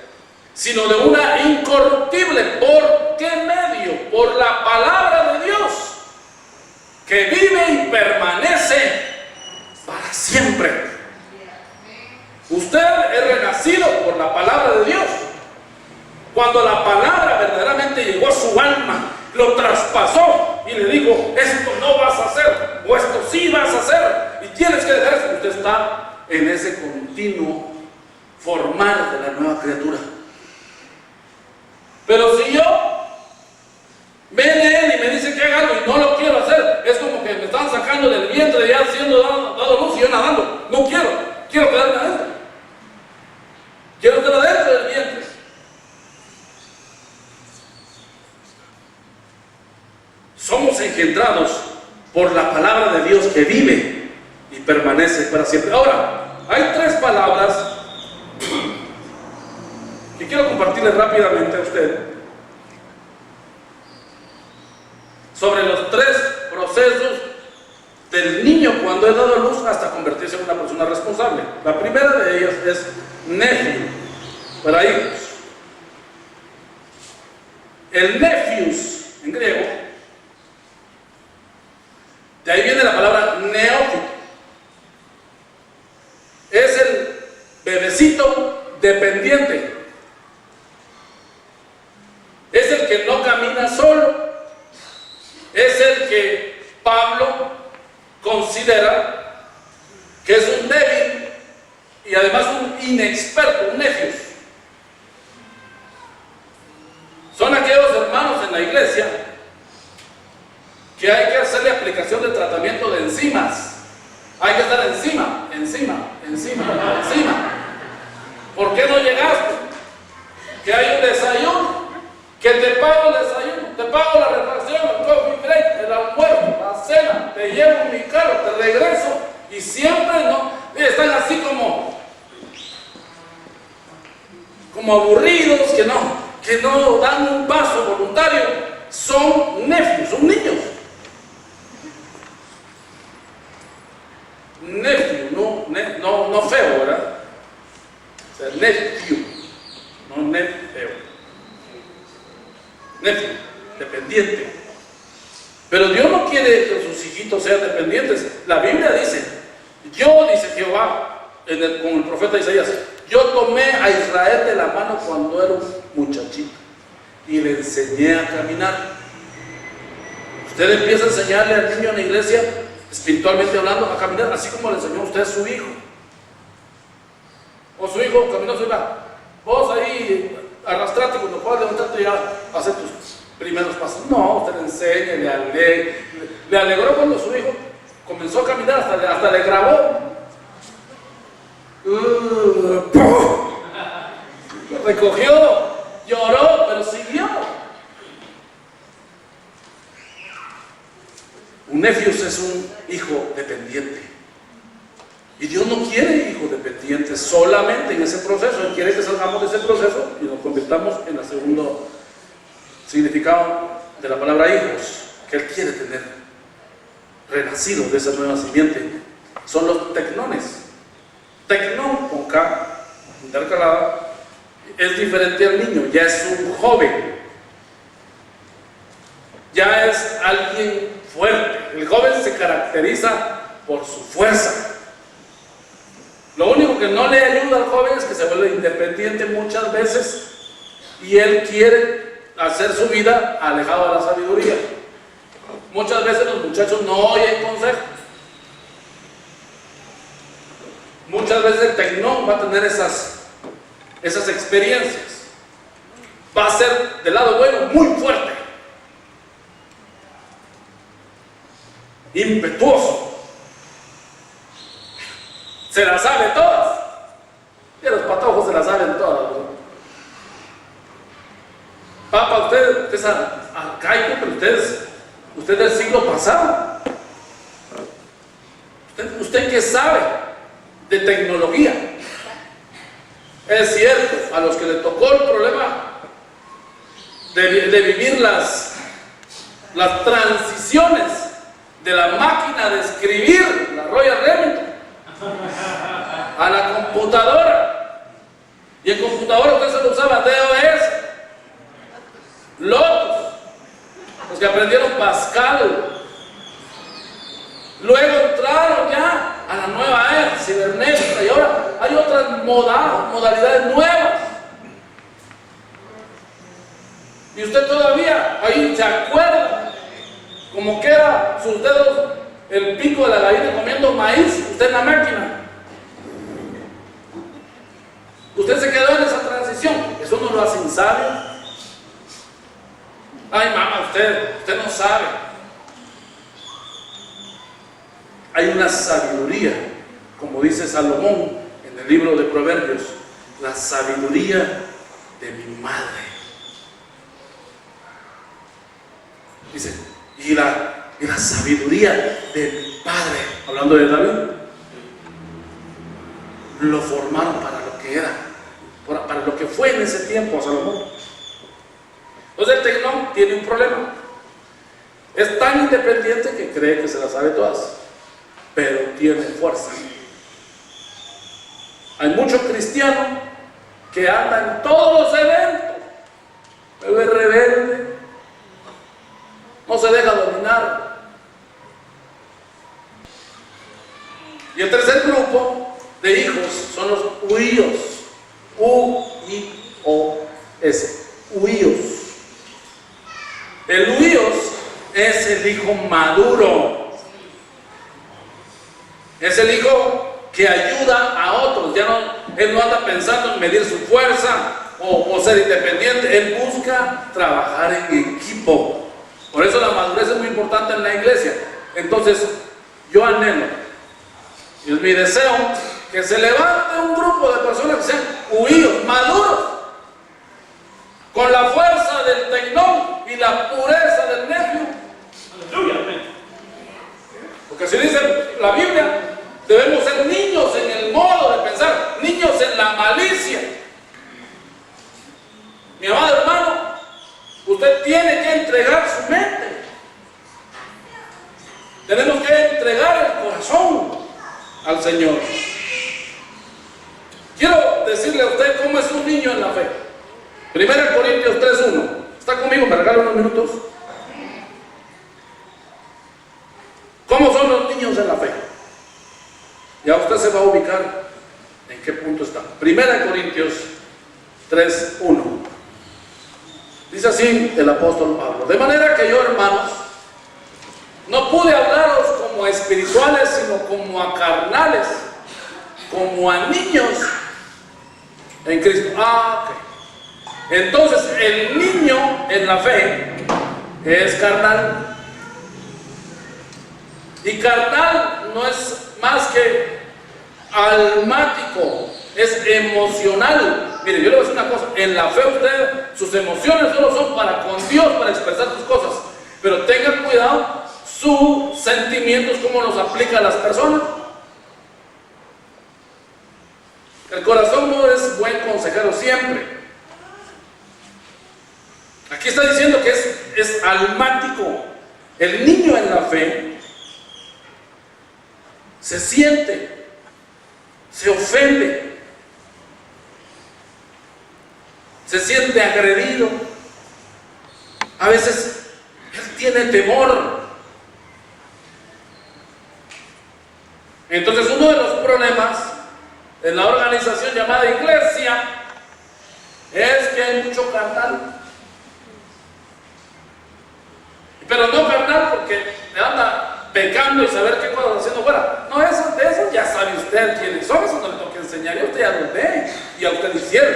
sino de una incorruptible. ¿Por qué medio? Por la palabra de Dios, que vive y permanece para siempre. Usted es renacido por la palabra de Dios. Cuando la palabra verdaderamente llegó a su alma, lo traspasó y le dijo: esto no vas a hacer, o esto sí vas a hacer, y tienes que dejar eso. Usted está en ese continuo formar de la nueva criatura. Pero si yo viene él y me dice que haga algo y no lo quiero hacer, es como que me están sacando del vientre ya siendo dado luz y yo nadando. No quiero quedarme adentro. Quiero estar adentro del vientre. Somos engendrados por la palabra de Dios que vive y permanece para siempre. Ahora, hay 3 palabras que quiero compartirles rápidamente a usted sobre los 3 procesos del niño cuando es dado a luz hasta convertirse en una persona responsable. La primera de ellas es nephew, para hijos. El nephews en griego, de ahí viene la palabra neófito. Es el bebecito dependiente. Es el que no camina solo. Es el que Pablo considera que es un débil y además un inexperto, un nefios. Son aquellos hermanos en la iglesia que hay que hacerle aplicación de tratamiento de enzimas. Hay que estar encima. ¿Por qué no llegaste? Que hay un desayuno, que te pago el desayuno, te pago la refacción, el coffee break, el almuerzo, la cena, te llevo en mi carro, te regreso, y siempre no, están así como aburridos, que no dan un paso voluntario. Son nefios, son niños. Nephew, no feo, ¿verdad? O sea, nephew, no feo. Nephew, dependiente. Pero Dios no quiere que sus hijitos sean dependientes. La Biblia dice, dice Jehová, con el profeta Isaías: yo tomé a Israel de la mano cuando era un muchachito y le enseñé a caminar. Usted empieza a enseñarle al niño en la iglesia, espiritualmente hablando, a caminar, así como le enseñó a usted a su hijo. O su hijo caminó sola. Vos ahí arrastrate, cuando puedas levantarte ya hacer tus primeros pasos. No, usted le enseña, le alegró cuando su hijo comenzó a caminar, hasta le grabó. Recogió, lloró, pero siguió. Un nefios es un hijo dependiente. Y Dios no quiere hijos dependientes solamente en ese proceso. Él quiere que salgamos de ese proceso y nos convirtamos en el segundo significado de la palabra hijos, que Él quiere tener renacidos de esa nueva simiente. Son los tecnones. Tecnón con K intercalada es diferente al niño, ya es un joven, ya es alguien fuerte. El joven se caracteriza por su fuerza. Lo único que no le ayuda al joven es que se vuelve independiente muchas veces y él quiere hacer su vida alejado de la sabiduría. Muchas veces los muchachos no oyen consejos. Muchas veces el tecnón va a tener esas experiencias. Va a ser del lado bueno muy fuerte, impetuoso, se las sabe todas, y los patojos se las saben todas, ¿no? Papá, usted es arcaico, pero usted es del siglo pasado. ¿Usted qué sabe de tecnología? Es cierto, a los que le tocó el problema de vivir las transiciones de la máquina de escribir, la Royal Remington, a la computadora. Y en computadora usted se lo usaba DOS, Lotus, los que aprendieron Pascal. Luego entraron ya a la nueva era cibernética y ahora hay hay otras modalidades nuevas. Y usted todavía ahí se acuerda como queda sus dedos, el pico de la gallina comiendo maíz, usted en la máquina. Usted se quedó en esa transición. Eso no lo hace insabio. Ay, mamá, usted no sabe. Hay una sabiduría, como dice Salomón en el libro de Proverbios, la sabiduría de mi madre. Dice, y la sabiduría de mi padre, hablando de David, lo formaron para lo que era, para lo que fue en ese tiempo Salomón. Entonces el tecnón tiene un problema. Es tan independiente que cree que se las sabe todas, pero tiene fuerza. Hay muchos cristianos que andan en todos los eventos, pero es rebelde, no se deja dominar. Y el tercer grupo de hijos son los huíos, U-I-O-S, huíos. El huíos es el hijo maduro, es el hijo que ayuda a otros. Él no anda pensando en medir su fuerza o ser independiente, él busca trabajar en equipo. Por eso la madurez es muy importante en la iglesia. Entonces yo anhelo, y es mi deseo, que se levante un grupo de personas que sean huíos, maduros, con la fuerza del tecnón y la pureza del necio. Aleluya. Porque si dice la Biblia, debemos ser niños en el modo de pensar, niños en la malicia. Mi amado hermano, usted tiene que entregar su mente. Tenemos que entregar el corazón al Señor. Quiero decirle a usted cómo es un niño en la fe. 1 Corintios 3:1. ¿Está conmigo? ¿Me regala unos minutos? ¿Cómo son los niños en la fe? Ya usted se va a ubicar en qué punto está. 1 Corintios 3:1. Dice así el apóstol Pablo: de manera que yo, hermanos, no pude hablaros como a espirituales, sino como a carnales, como a niños en Cristo. Ok. Entonces el niño en la fe es carnal. Y carnal no es más que almático, es emocional. Mire, yo le voy a decir una cosa: en la fe usted, sus emociones solo son para con Dios, para expresar sus cosas. Pero tenga cuidado sus sentimientos, cómo los aplica a las personas. El corazón no es buen consejero siempre. Aquí está diciendo que es almático. El niño en la fe se siente, se ofende, se siente agredido. A veces él tiene temor. Entonces uno de los problemas en la organización llamada iglesia es que hay mucho carnal. Pero no carnal porque le anda pecando y saber qué cosas haciendo fuera. No, de eso ya sabe usted quiénes son, eso no le toca enseñar, y usted ya los ve y a usted hicieron.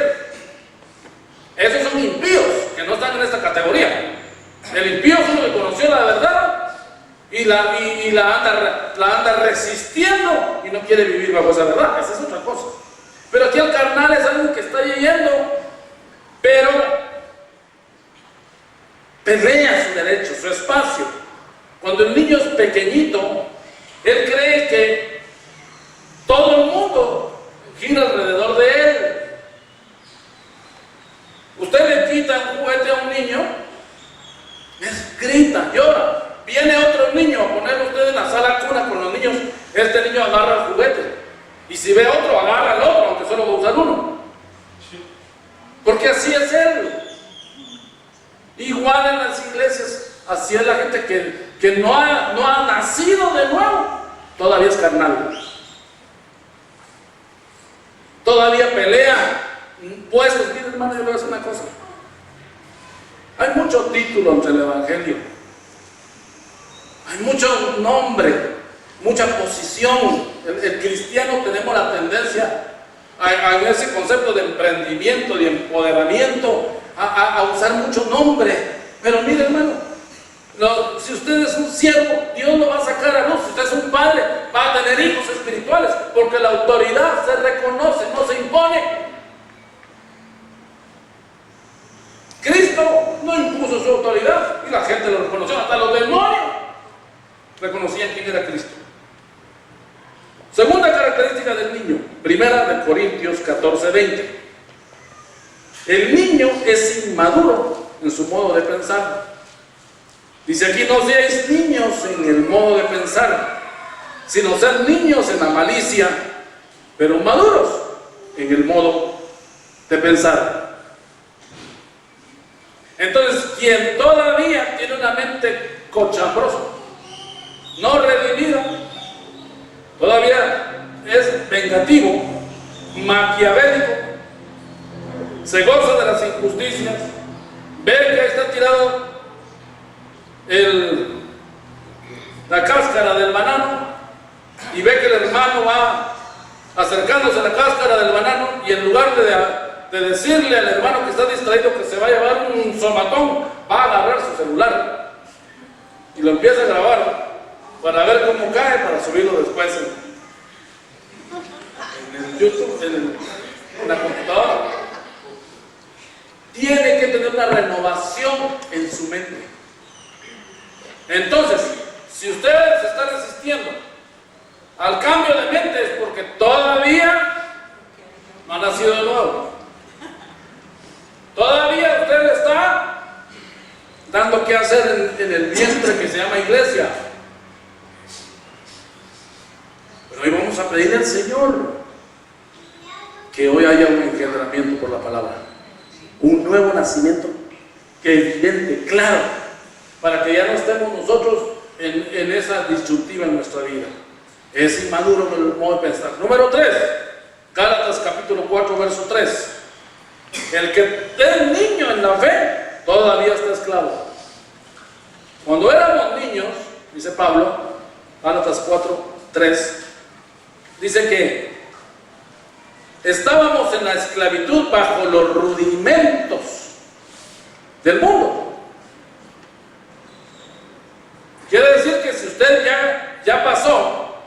Esos son impíos que no están en esta categoría. El impío es uno que conoció la verdad y la anda resistiendo y no quiere vivir bajo esa verdad. Esa es otra cosa. Pero aquí el carnal es alguien que está yendo, pero pelea su derecho, su espacio. Cuando el niño es pequeñito, él cree que todo el mundo gira alrededor de él. Usted le quita un juguete a un niño, grita, llora. Viene otro niño a ponerlo usted en la sala cuna con los niños. Este niño agarra el juguete, y si ve otro, agarra al otro, aunque solo va a usar uno. Porque así es él. Igual en las iglesias, así es la gente que no ha nacido de nuevo, todavía es carnal. todavía pelea puestos. Mira, hermano, yo le voy a decir una cosa. Hay mucho título entre el evangelio, hay mucho nombre, mucha posición. El cristiano tenemos la tendencia a ese concepto de emprendimiento, de empoderamiento, a usar mucho nombre. Pero mire, hermano, si usted es un siervo, Dios lo va a sacar a luz. Si usted es un padre, va a tener hijos espirituales, porque la autoridad se reconoce, no se impone. Cristo no impuso su autoridad y la gente lo reconoció, hasta los demonios reconocían quién era Cristo. Segunda característica del niño, primera de Corintios 14:20. El niño es inmaduro en su modo de pensar. Dice aquí: no seáis niños en el modo de pensar, sino ser niños en la malicia, pero maduros en el modo de pensar. Entonces, quien todavía tiene una mente cochambrosa, no redimida, todavía es vengativo, maquiavélico, se goza de las injusticias, ve que ahí está tirado la cáscara del banano y ve que el hermano va acercándose a la cáscara del banano, y en lugar de decirle al hermano que está distraído que se va a llevar un somatón, va a agarrar su celular y lo empieza a grabar para ver cómo cae, para subirlo después en el YouTube, en la computadora. Tiene que tener una renovación en su mente. Entonces, si usted se está resistiendo al cambio de mente, es porque todavía no ha nacido de nuevo. Todavía usted está dando que hacer en el vientre que se llama iglesia. Pero hoy vamos a pedirle al Señor que hoy haya un engendramiento por la palabra, un nuevo nacimiento que es evidente, claro, para que ya no estemos nosotros en esa disyuntiva en nuestra vida. Es inmaduro en el modo de pensar. Número 3, Gálatas capítulo 4, verso 3. El que es niño en la fe todavía está esclavo. Cuando éramos niños, dice Pablo, Gálatas 4, 3, dice que estábamos en la esclavitud bajo los rudimentos del mundo. Quiere decir que si usted ya pasó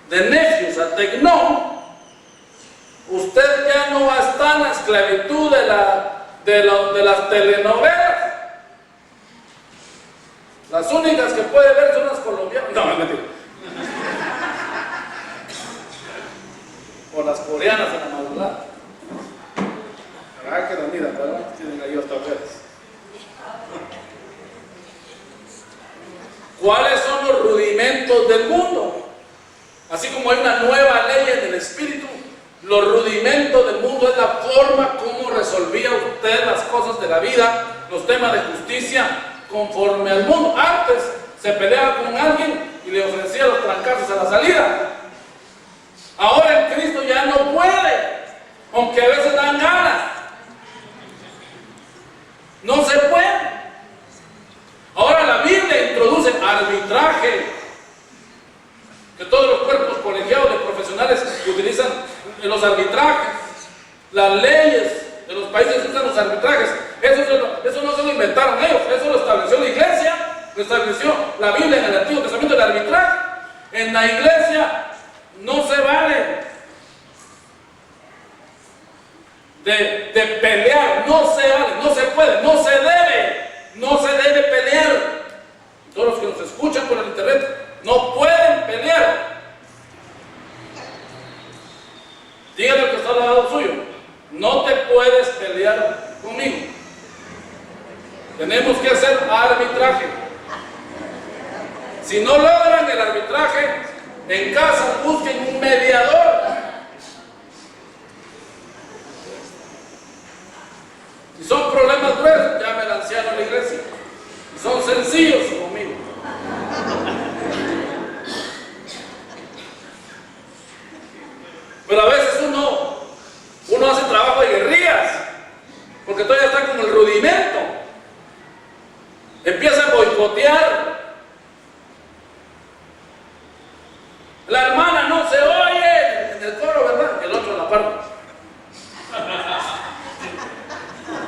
de necios a tecnón, usted ya no va a estar en la esclavitud de las telenovelas. Las únicas que puede ver son las colombianas. No, es mentira. O las coreanas en la madrugada. Que la mira, pero tienen ahí hasta ustedes. ¿Cuáles son los rudimentos del mundo? Así como hay una nueva ley en el espíritu, los rudimentos del mundo es la forma como resolvía usted las cosas de la vida, los temas de justicia, conforme al mundo. Antes se peleaba con alguien y le ofrecía los trancazos a la salida. Ahora en Cristo ya no puede, aunque a veces dan ganas. No se puede. Ahora la Biblia introduce arbitraje, que todos los cuerpos colegiados de profesionales utilizan en los arbitrajes. Las leyes de los países usan los arbitrajes. Eso no se lo inventaron ellos, eso lo estableció la iglesia, lo estableció la Biblia en el Antiguo Testamento, el arbitraje. En la iglesia no se vale de pelear, no se vale, no se puede, no se debe pelear. Todos los que nos escuchan por el internet no pueden pelear. Dígale al que está al lado suyo: no te puedes pelear conmigo. Tenemos que hacer arbitraje. Si no logran el arbitraje, en casa busquen un mediador. Si son problemas gruesos, llame al anciano a la iglesia. Si son sencillos, conmigo. Pero a veces uno porque todavía está como el rudimento. Empieza a boicotear. La hermana no se oye en el coro, ¿verdad? El otro en la parte.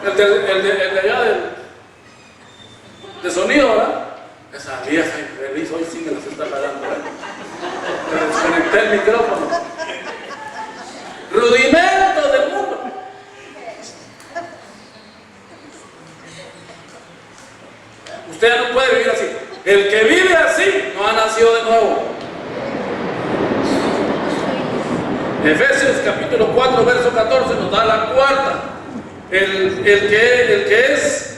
El de allá de sonido, ¿verdad? Esa vieja infeliz hoy sí me las está pagando. Me desconecté el micrófono. Rudimento del mundo. Usted ya no puede vivir así. El que vive así no ha nacido de nuevo. Efesios capítulo 4, verso 14 nos da la cuarta. El que es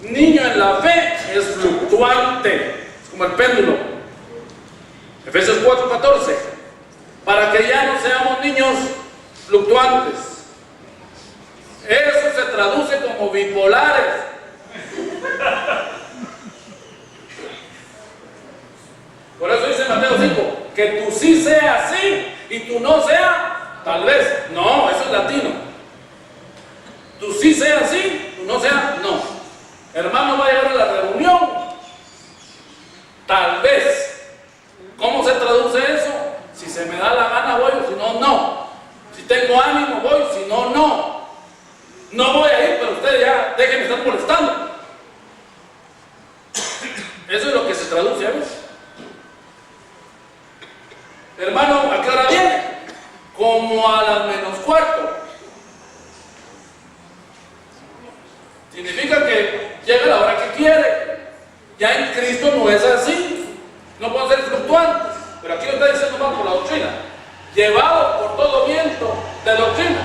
niño en la fe es fluctuante, es como el péndulo. Efesios 4, 14. Para que ya no seamos niños fluctuantes. Eso se traduce como bipolares. Por eso dice Mateo 5, que tú sí sea así y tú no sea, tal vez. No, eso es latino. Tú sí sea así, tú no sea, no. Hermano, va a llegar a la reunión. Tal vez. ¿Cómo se traduce eso? Si se me da la gana voy, si no, no. Si tengo ánimo voy, si no, no. No voy a ir, pero ustedes ya déjenme estar molestando. Eso es lo que se traduce a veces. Hermano, ¿a qué hora viene? Como a las menos cuarto. Significa que llega la hora que quiere. Ya en Cristo no es así. No pueden ser fluctuantes. Pero aquí lo está diciendo más por la doctrina. Llevado por todo viento de doctrina.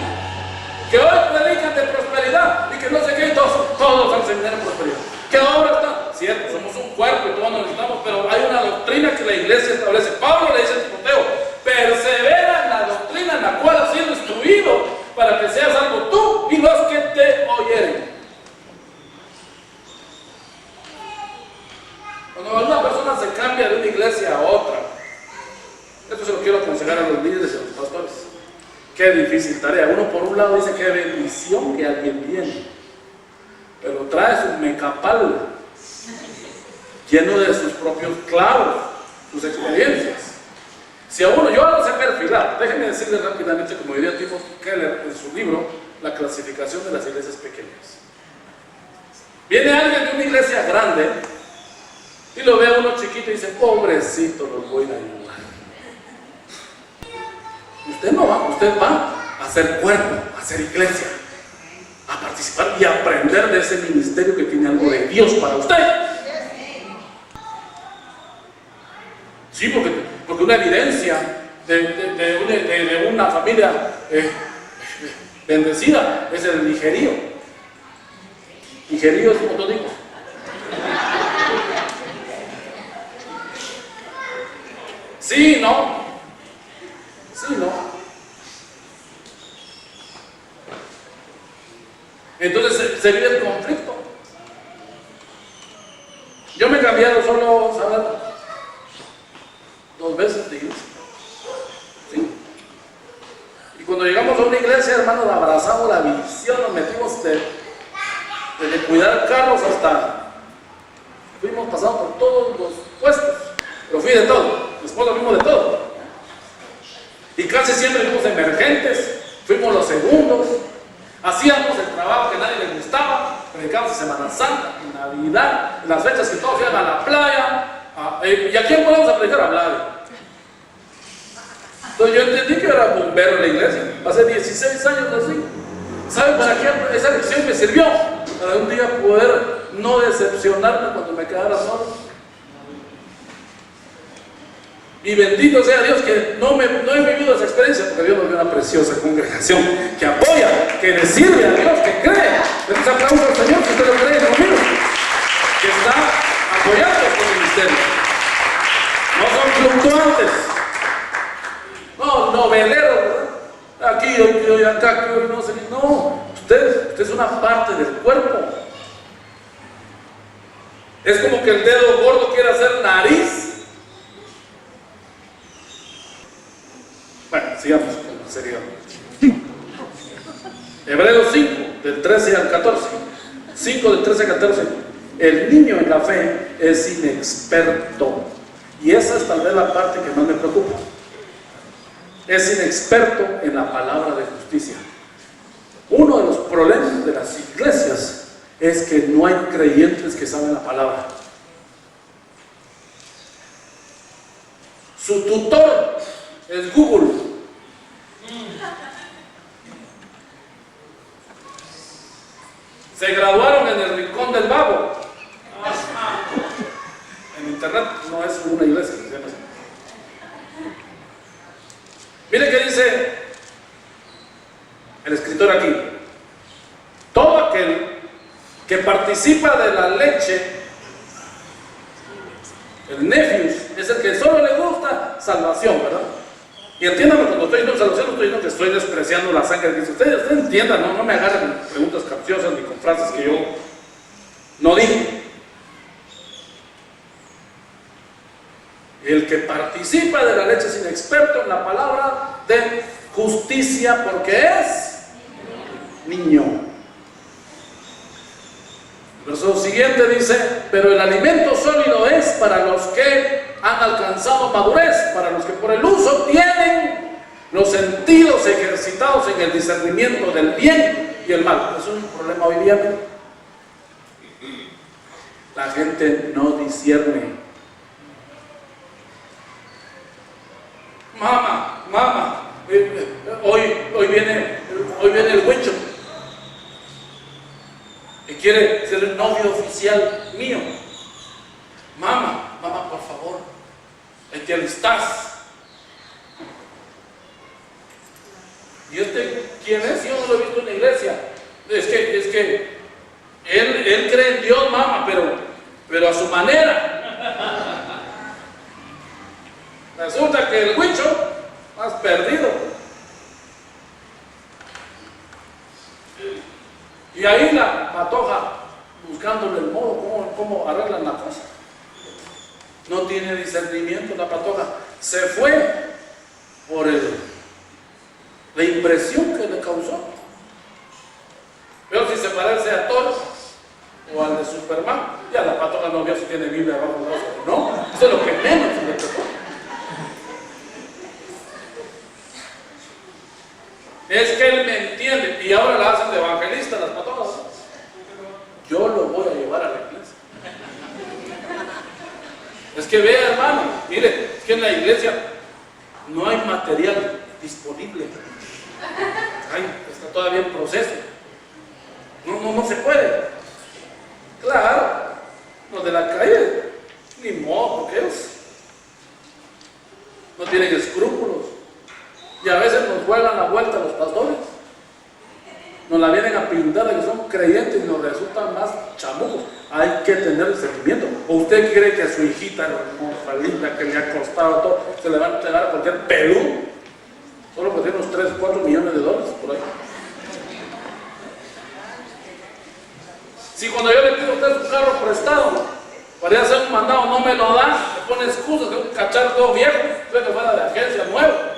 Que hoy predican de prosperidad y que no sé qué, todos al seminario de prosperidad. Que ahora está, cierto, somos un cuerpo y todos nos necesitamos, pero hay una doctrina que la iglesia establece. Pablo le dice a Timoteo, persevera en la doctrina en la cual has sido instruido, para que seas algo tú y los que te oyeren. Cuando una persona se cambia de una iglesia a otra, esto se lo quiero aconsejar a los líderes y a los pastores. Qué difícil tarea. Uno por un lado dice qué bendición que alguien viene, pero trae su mecapal lleno de sus propios clavos, sus experiencias. Si a uno, yo lo sé perfilar, déjenme decirles rápidamente, como diría Timothy Keller en su libro, La clasificación de las iglesias pequeñas. Viene alguien de una iglesia grande y lo ve a uno chiquito y dice, pobrecito, los voy a ayudar. Usted no va, usted va a hacer cuerpo, a hacer iglesia, a participar y a aprender de ese ministerio que tiene algo de Dios para usted. Sí, porque una evidencia de una familia bendecida es el hijerío. Hijerío es como tú digo. Sí, no. Sí, no. Entonces se vive el conflicto. Yo me he cambiado solo, ¿sabes? 2 veces de iglesia. ¿Sí? Y cuando llegamos a una iglesia, hermanos, abrazamos la visión, nos metimos desde cuidar carros hasta... Fuimos pasando por todos los puestos, pero fui de todo. Después lo vimos de todo. Y casi siempre fuimos emergentes, fuimos los segundos, hacíamos el trabajo que a nadie le gustaba, predicamos en Semana Santa, en Navidad, en las fechas que todos iban a la playa. ¿Y a quién podemos predicar? A nadie. Entonces yo entendí que era bombero en la iglesia, hace 16 años así. ¿Saben para qué esa lección me sirvió? Para un día poder no decepcionarme cuando me quedara solo. Y bendito sea Dios que no he vivido esa experiencia, porque Dios nos dio una preciosa congregación que apoya, que le sirve a Dios, que cree. Entonces aplauso al Señor, que usted lo cree conmigo, que está apoyando este ministerio. No son fluctuantes, no noveleros, ¿verdad? Aquí, hoy, acá, aquí, hoy, no sé qué. No, usted es una parte del cuerpo. Es como que el dedo gordo quiere hacer nariz. Bueno, sigamos con la seriedad. Hebreos 5, del 13 al 14. 5 del 13 al 14. El niño en la fe es inexperto. Y esa es tal vez la parte que más me preocupa. Es inexperto en la palabra de justicia. Uno de los problemas de las iglesias es que no hay creyentes que saben la palabra. Su tutor es Google. Se graduaron en el rincón del vago. En internet no es una iglesia. Mire qué dice el escritor aquí. Todo aquel que participa de la leche, el nefius, es el que solo le gusta salvación, ¿verdad? Y entiéndame, cuando estoy diciendo salvación, no estoy diciendo que estoy despreciando la sangre de Cristo. Usted entienda, no me agarren con preguntas capciosas ni con frases que yo no dije. El que participa de la leche es inexperto en la palabra de justicia porque es niño. El verso siguiente dice: pero el alimento sólido es para los que han alcanzado madurez, para los que por el uso tienen los sentidos ejercitados en el discernimiento del bien y el mal. Es un problema hoy día. La gente no discierne. Mamá, hoy viene el huicho y quiere ser el novio oficial mío. Mamá, por favor, te alistas. ¿Y quién es? Yo no lo he visto en la iglesia. Es que él cree en Dios, mamá, pero a su manera. Resulta que el huicho has perdido. Y ahí la patoja buscándole el modo, cómo arreglan la cosa. No tiene discernimiento la patoja. Se fue por la impresión que le causó. Pero si se parece a Thor o al de Superman, ya la patoja no vio si tiene Biblia abajo del brazo. No, eso es lo que menos se le preocupa. Es que él me entiende y ahora la hacen de evangelista las patojas. Yo lo voy a llevar a la iglesia. Es que vea, hermano, mire, es que en la iglesia no hay material disponible. Está todavía en proceso. No se puede. Claro, los de la calle, ni modo, porque ellos no tienen escrúpulos. Y a veces nos juegan la vuelta los pastores. Nos la vienen a pintar de que son creyentes y nos resultan más chamucos. Hay que tener discernimiento. ¿O usted cree que a su hijita, hermosa, linda, que le ha costado todo, se le va a entregar a cualquier peludo? Solo por tener unos 3, 4 millones de dólares por ahí. Si cuando yo le pido a usted su carro prestado para ir a hacer un mandado no me lo da, le pone excusas, que un cacharro viejo, creo que fuera de agencia nuevo.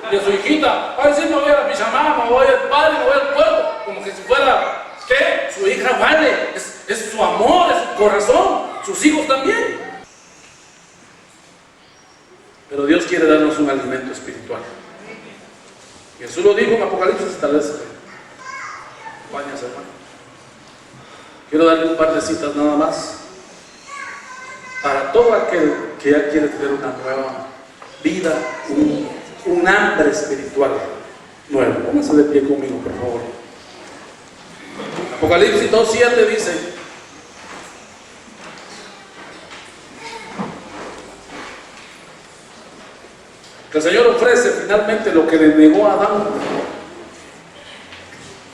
Y a su hijita, ay, sí, me voy a la pijamada, me voy al padre, me voy al pueblo, como que si fuera, ¿qué? Su hija vale, es su amor, es su corazón, sus hijos también. Pero Dios quiere darnos un alimento espiritual. Jesús lo dijo en Apocalipsis, tal vez acompañas, hermano. Quiero darle un par de citas nada más para todo aquel que ya quiere tener una nueva vida, un hambre espiritual nuevo. Pónganse de pie conmigo, por favor. Apocalipsis 2:7 dice: que el Señor ofrece finalmente lo que le negó a Adán.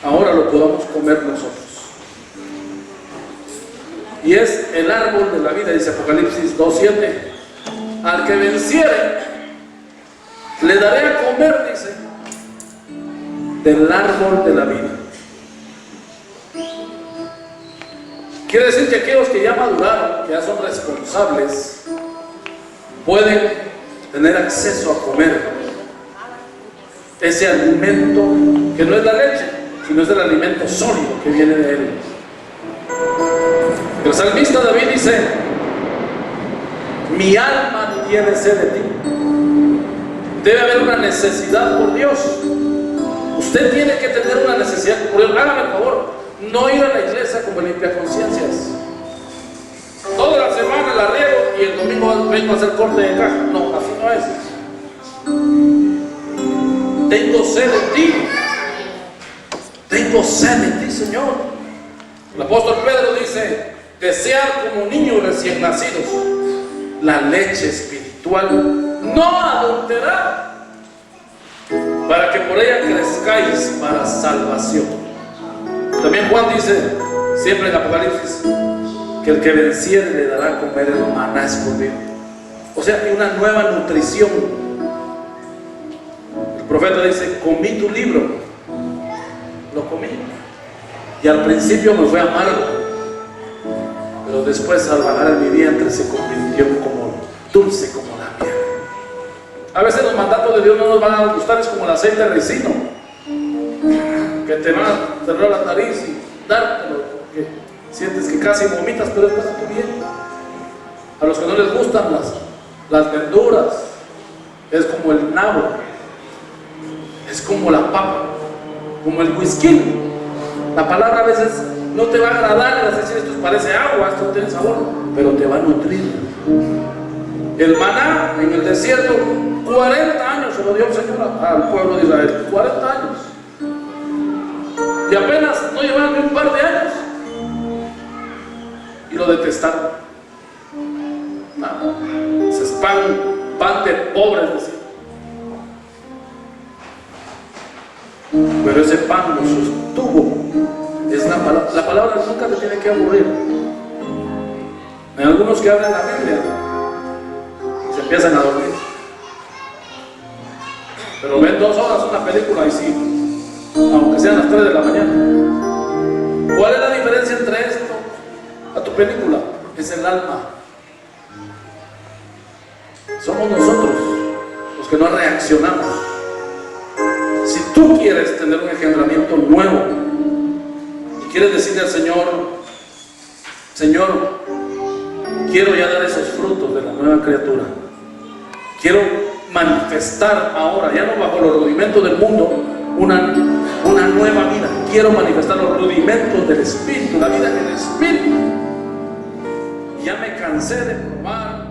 Ahora lo podamos comer nosotros. Y es el árbol de la vida, dice Apocalipsis 2:7. Al que venciere, le daré a comer, dice, del árbol de la vida. Quiere decir que aquellos que ya maduraron, que ya son responsables, pueden tener acceso a comer ese alimento que no es la leche, sino es el alimento sólido que viene de Él. El salmista David dice: mi alma tiene sed de ti. Debe haber una necesidad por Dios. Usted tiene que tener una necesidad por Dios. Hágame el favor, no ir a la iglesia como limpiaconciencias. Toda la semana la riego y el domingo vengo a hacer corte de caja. No, así no es. Tengo sed de ti. Tengo sed de ti, Señor. El apóstol Pedro dice: desear como niños recién nacidos la leche espiritual no adulterada, para que por ella crezcáis para salvación. También Juan dice, siempre en Apocalipsis, que el que venciere le dará a comer el maná escondido. O sea, hay una nueva nutrición. El profeta dice: comí tu libro. Lo comí. Y al principio me fue amargo, pero después al bajar en mi vientre se convirtió como dulce como la miel. A veces los mandatos de Dios no nos van a gustar, es como el aceite de ricino, que te van a cerrar la nariz y dártelo, porque sientes que casi vomitas, pero es para tu bien. A los que no les gustan las verduras, es como el nabo, es como la papa, como el whisky. La palabra a veces no te va a agradar, vas a decir: esto parece agua, esto no tiene sabor, pero te va a nutrir. El maná en el desierto, 40 años se lo dio el Señor al pueblo de Israel. 40 años. Y apenas no llevaron ni un par de años y lo detestaron. Nada, ese es pan de pobres, decía. Pero ese pan lo sostuvo. Es la palabra nunca te tiene que aburrir. Hay algunos que hablan la Biblia y se empiezan a dormir, pero ven 2 horas una película y sí, aunque sean las 3 de la mañana. ¿Cuál es la diferencia entre esto a tu película? Es el alma. Somos nosotros los que no reaccionamos. Si tú quieres tener un engendramiento nuevo y quieres decirle al Señor: Señor, quiero ya dar esos frutos de la nueva criatura, quiero manifestar ahora, ya no bajo los rudimentos del mundo, una nueva vida. Quiero manifestar los rudimentos del Espíritu, la vida en el Espíritu. Ya me cansé de probar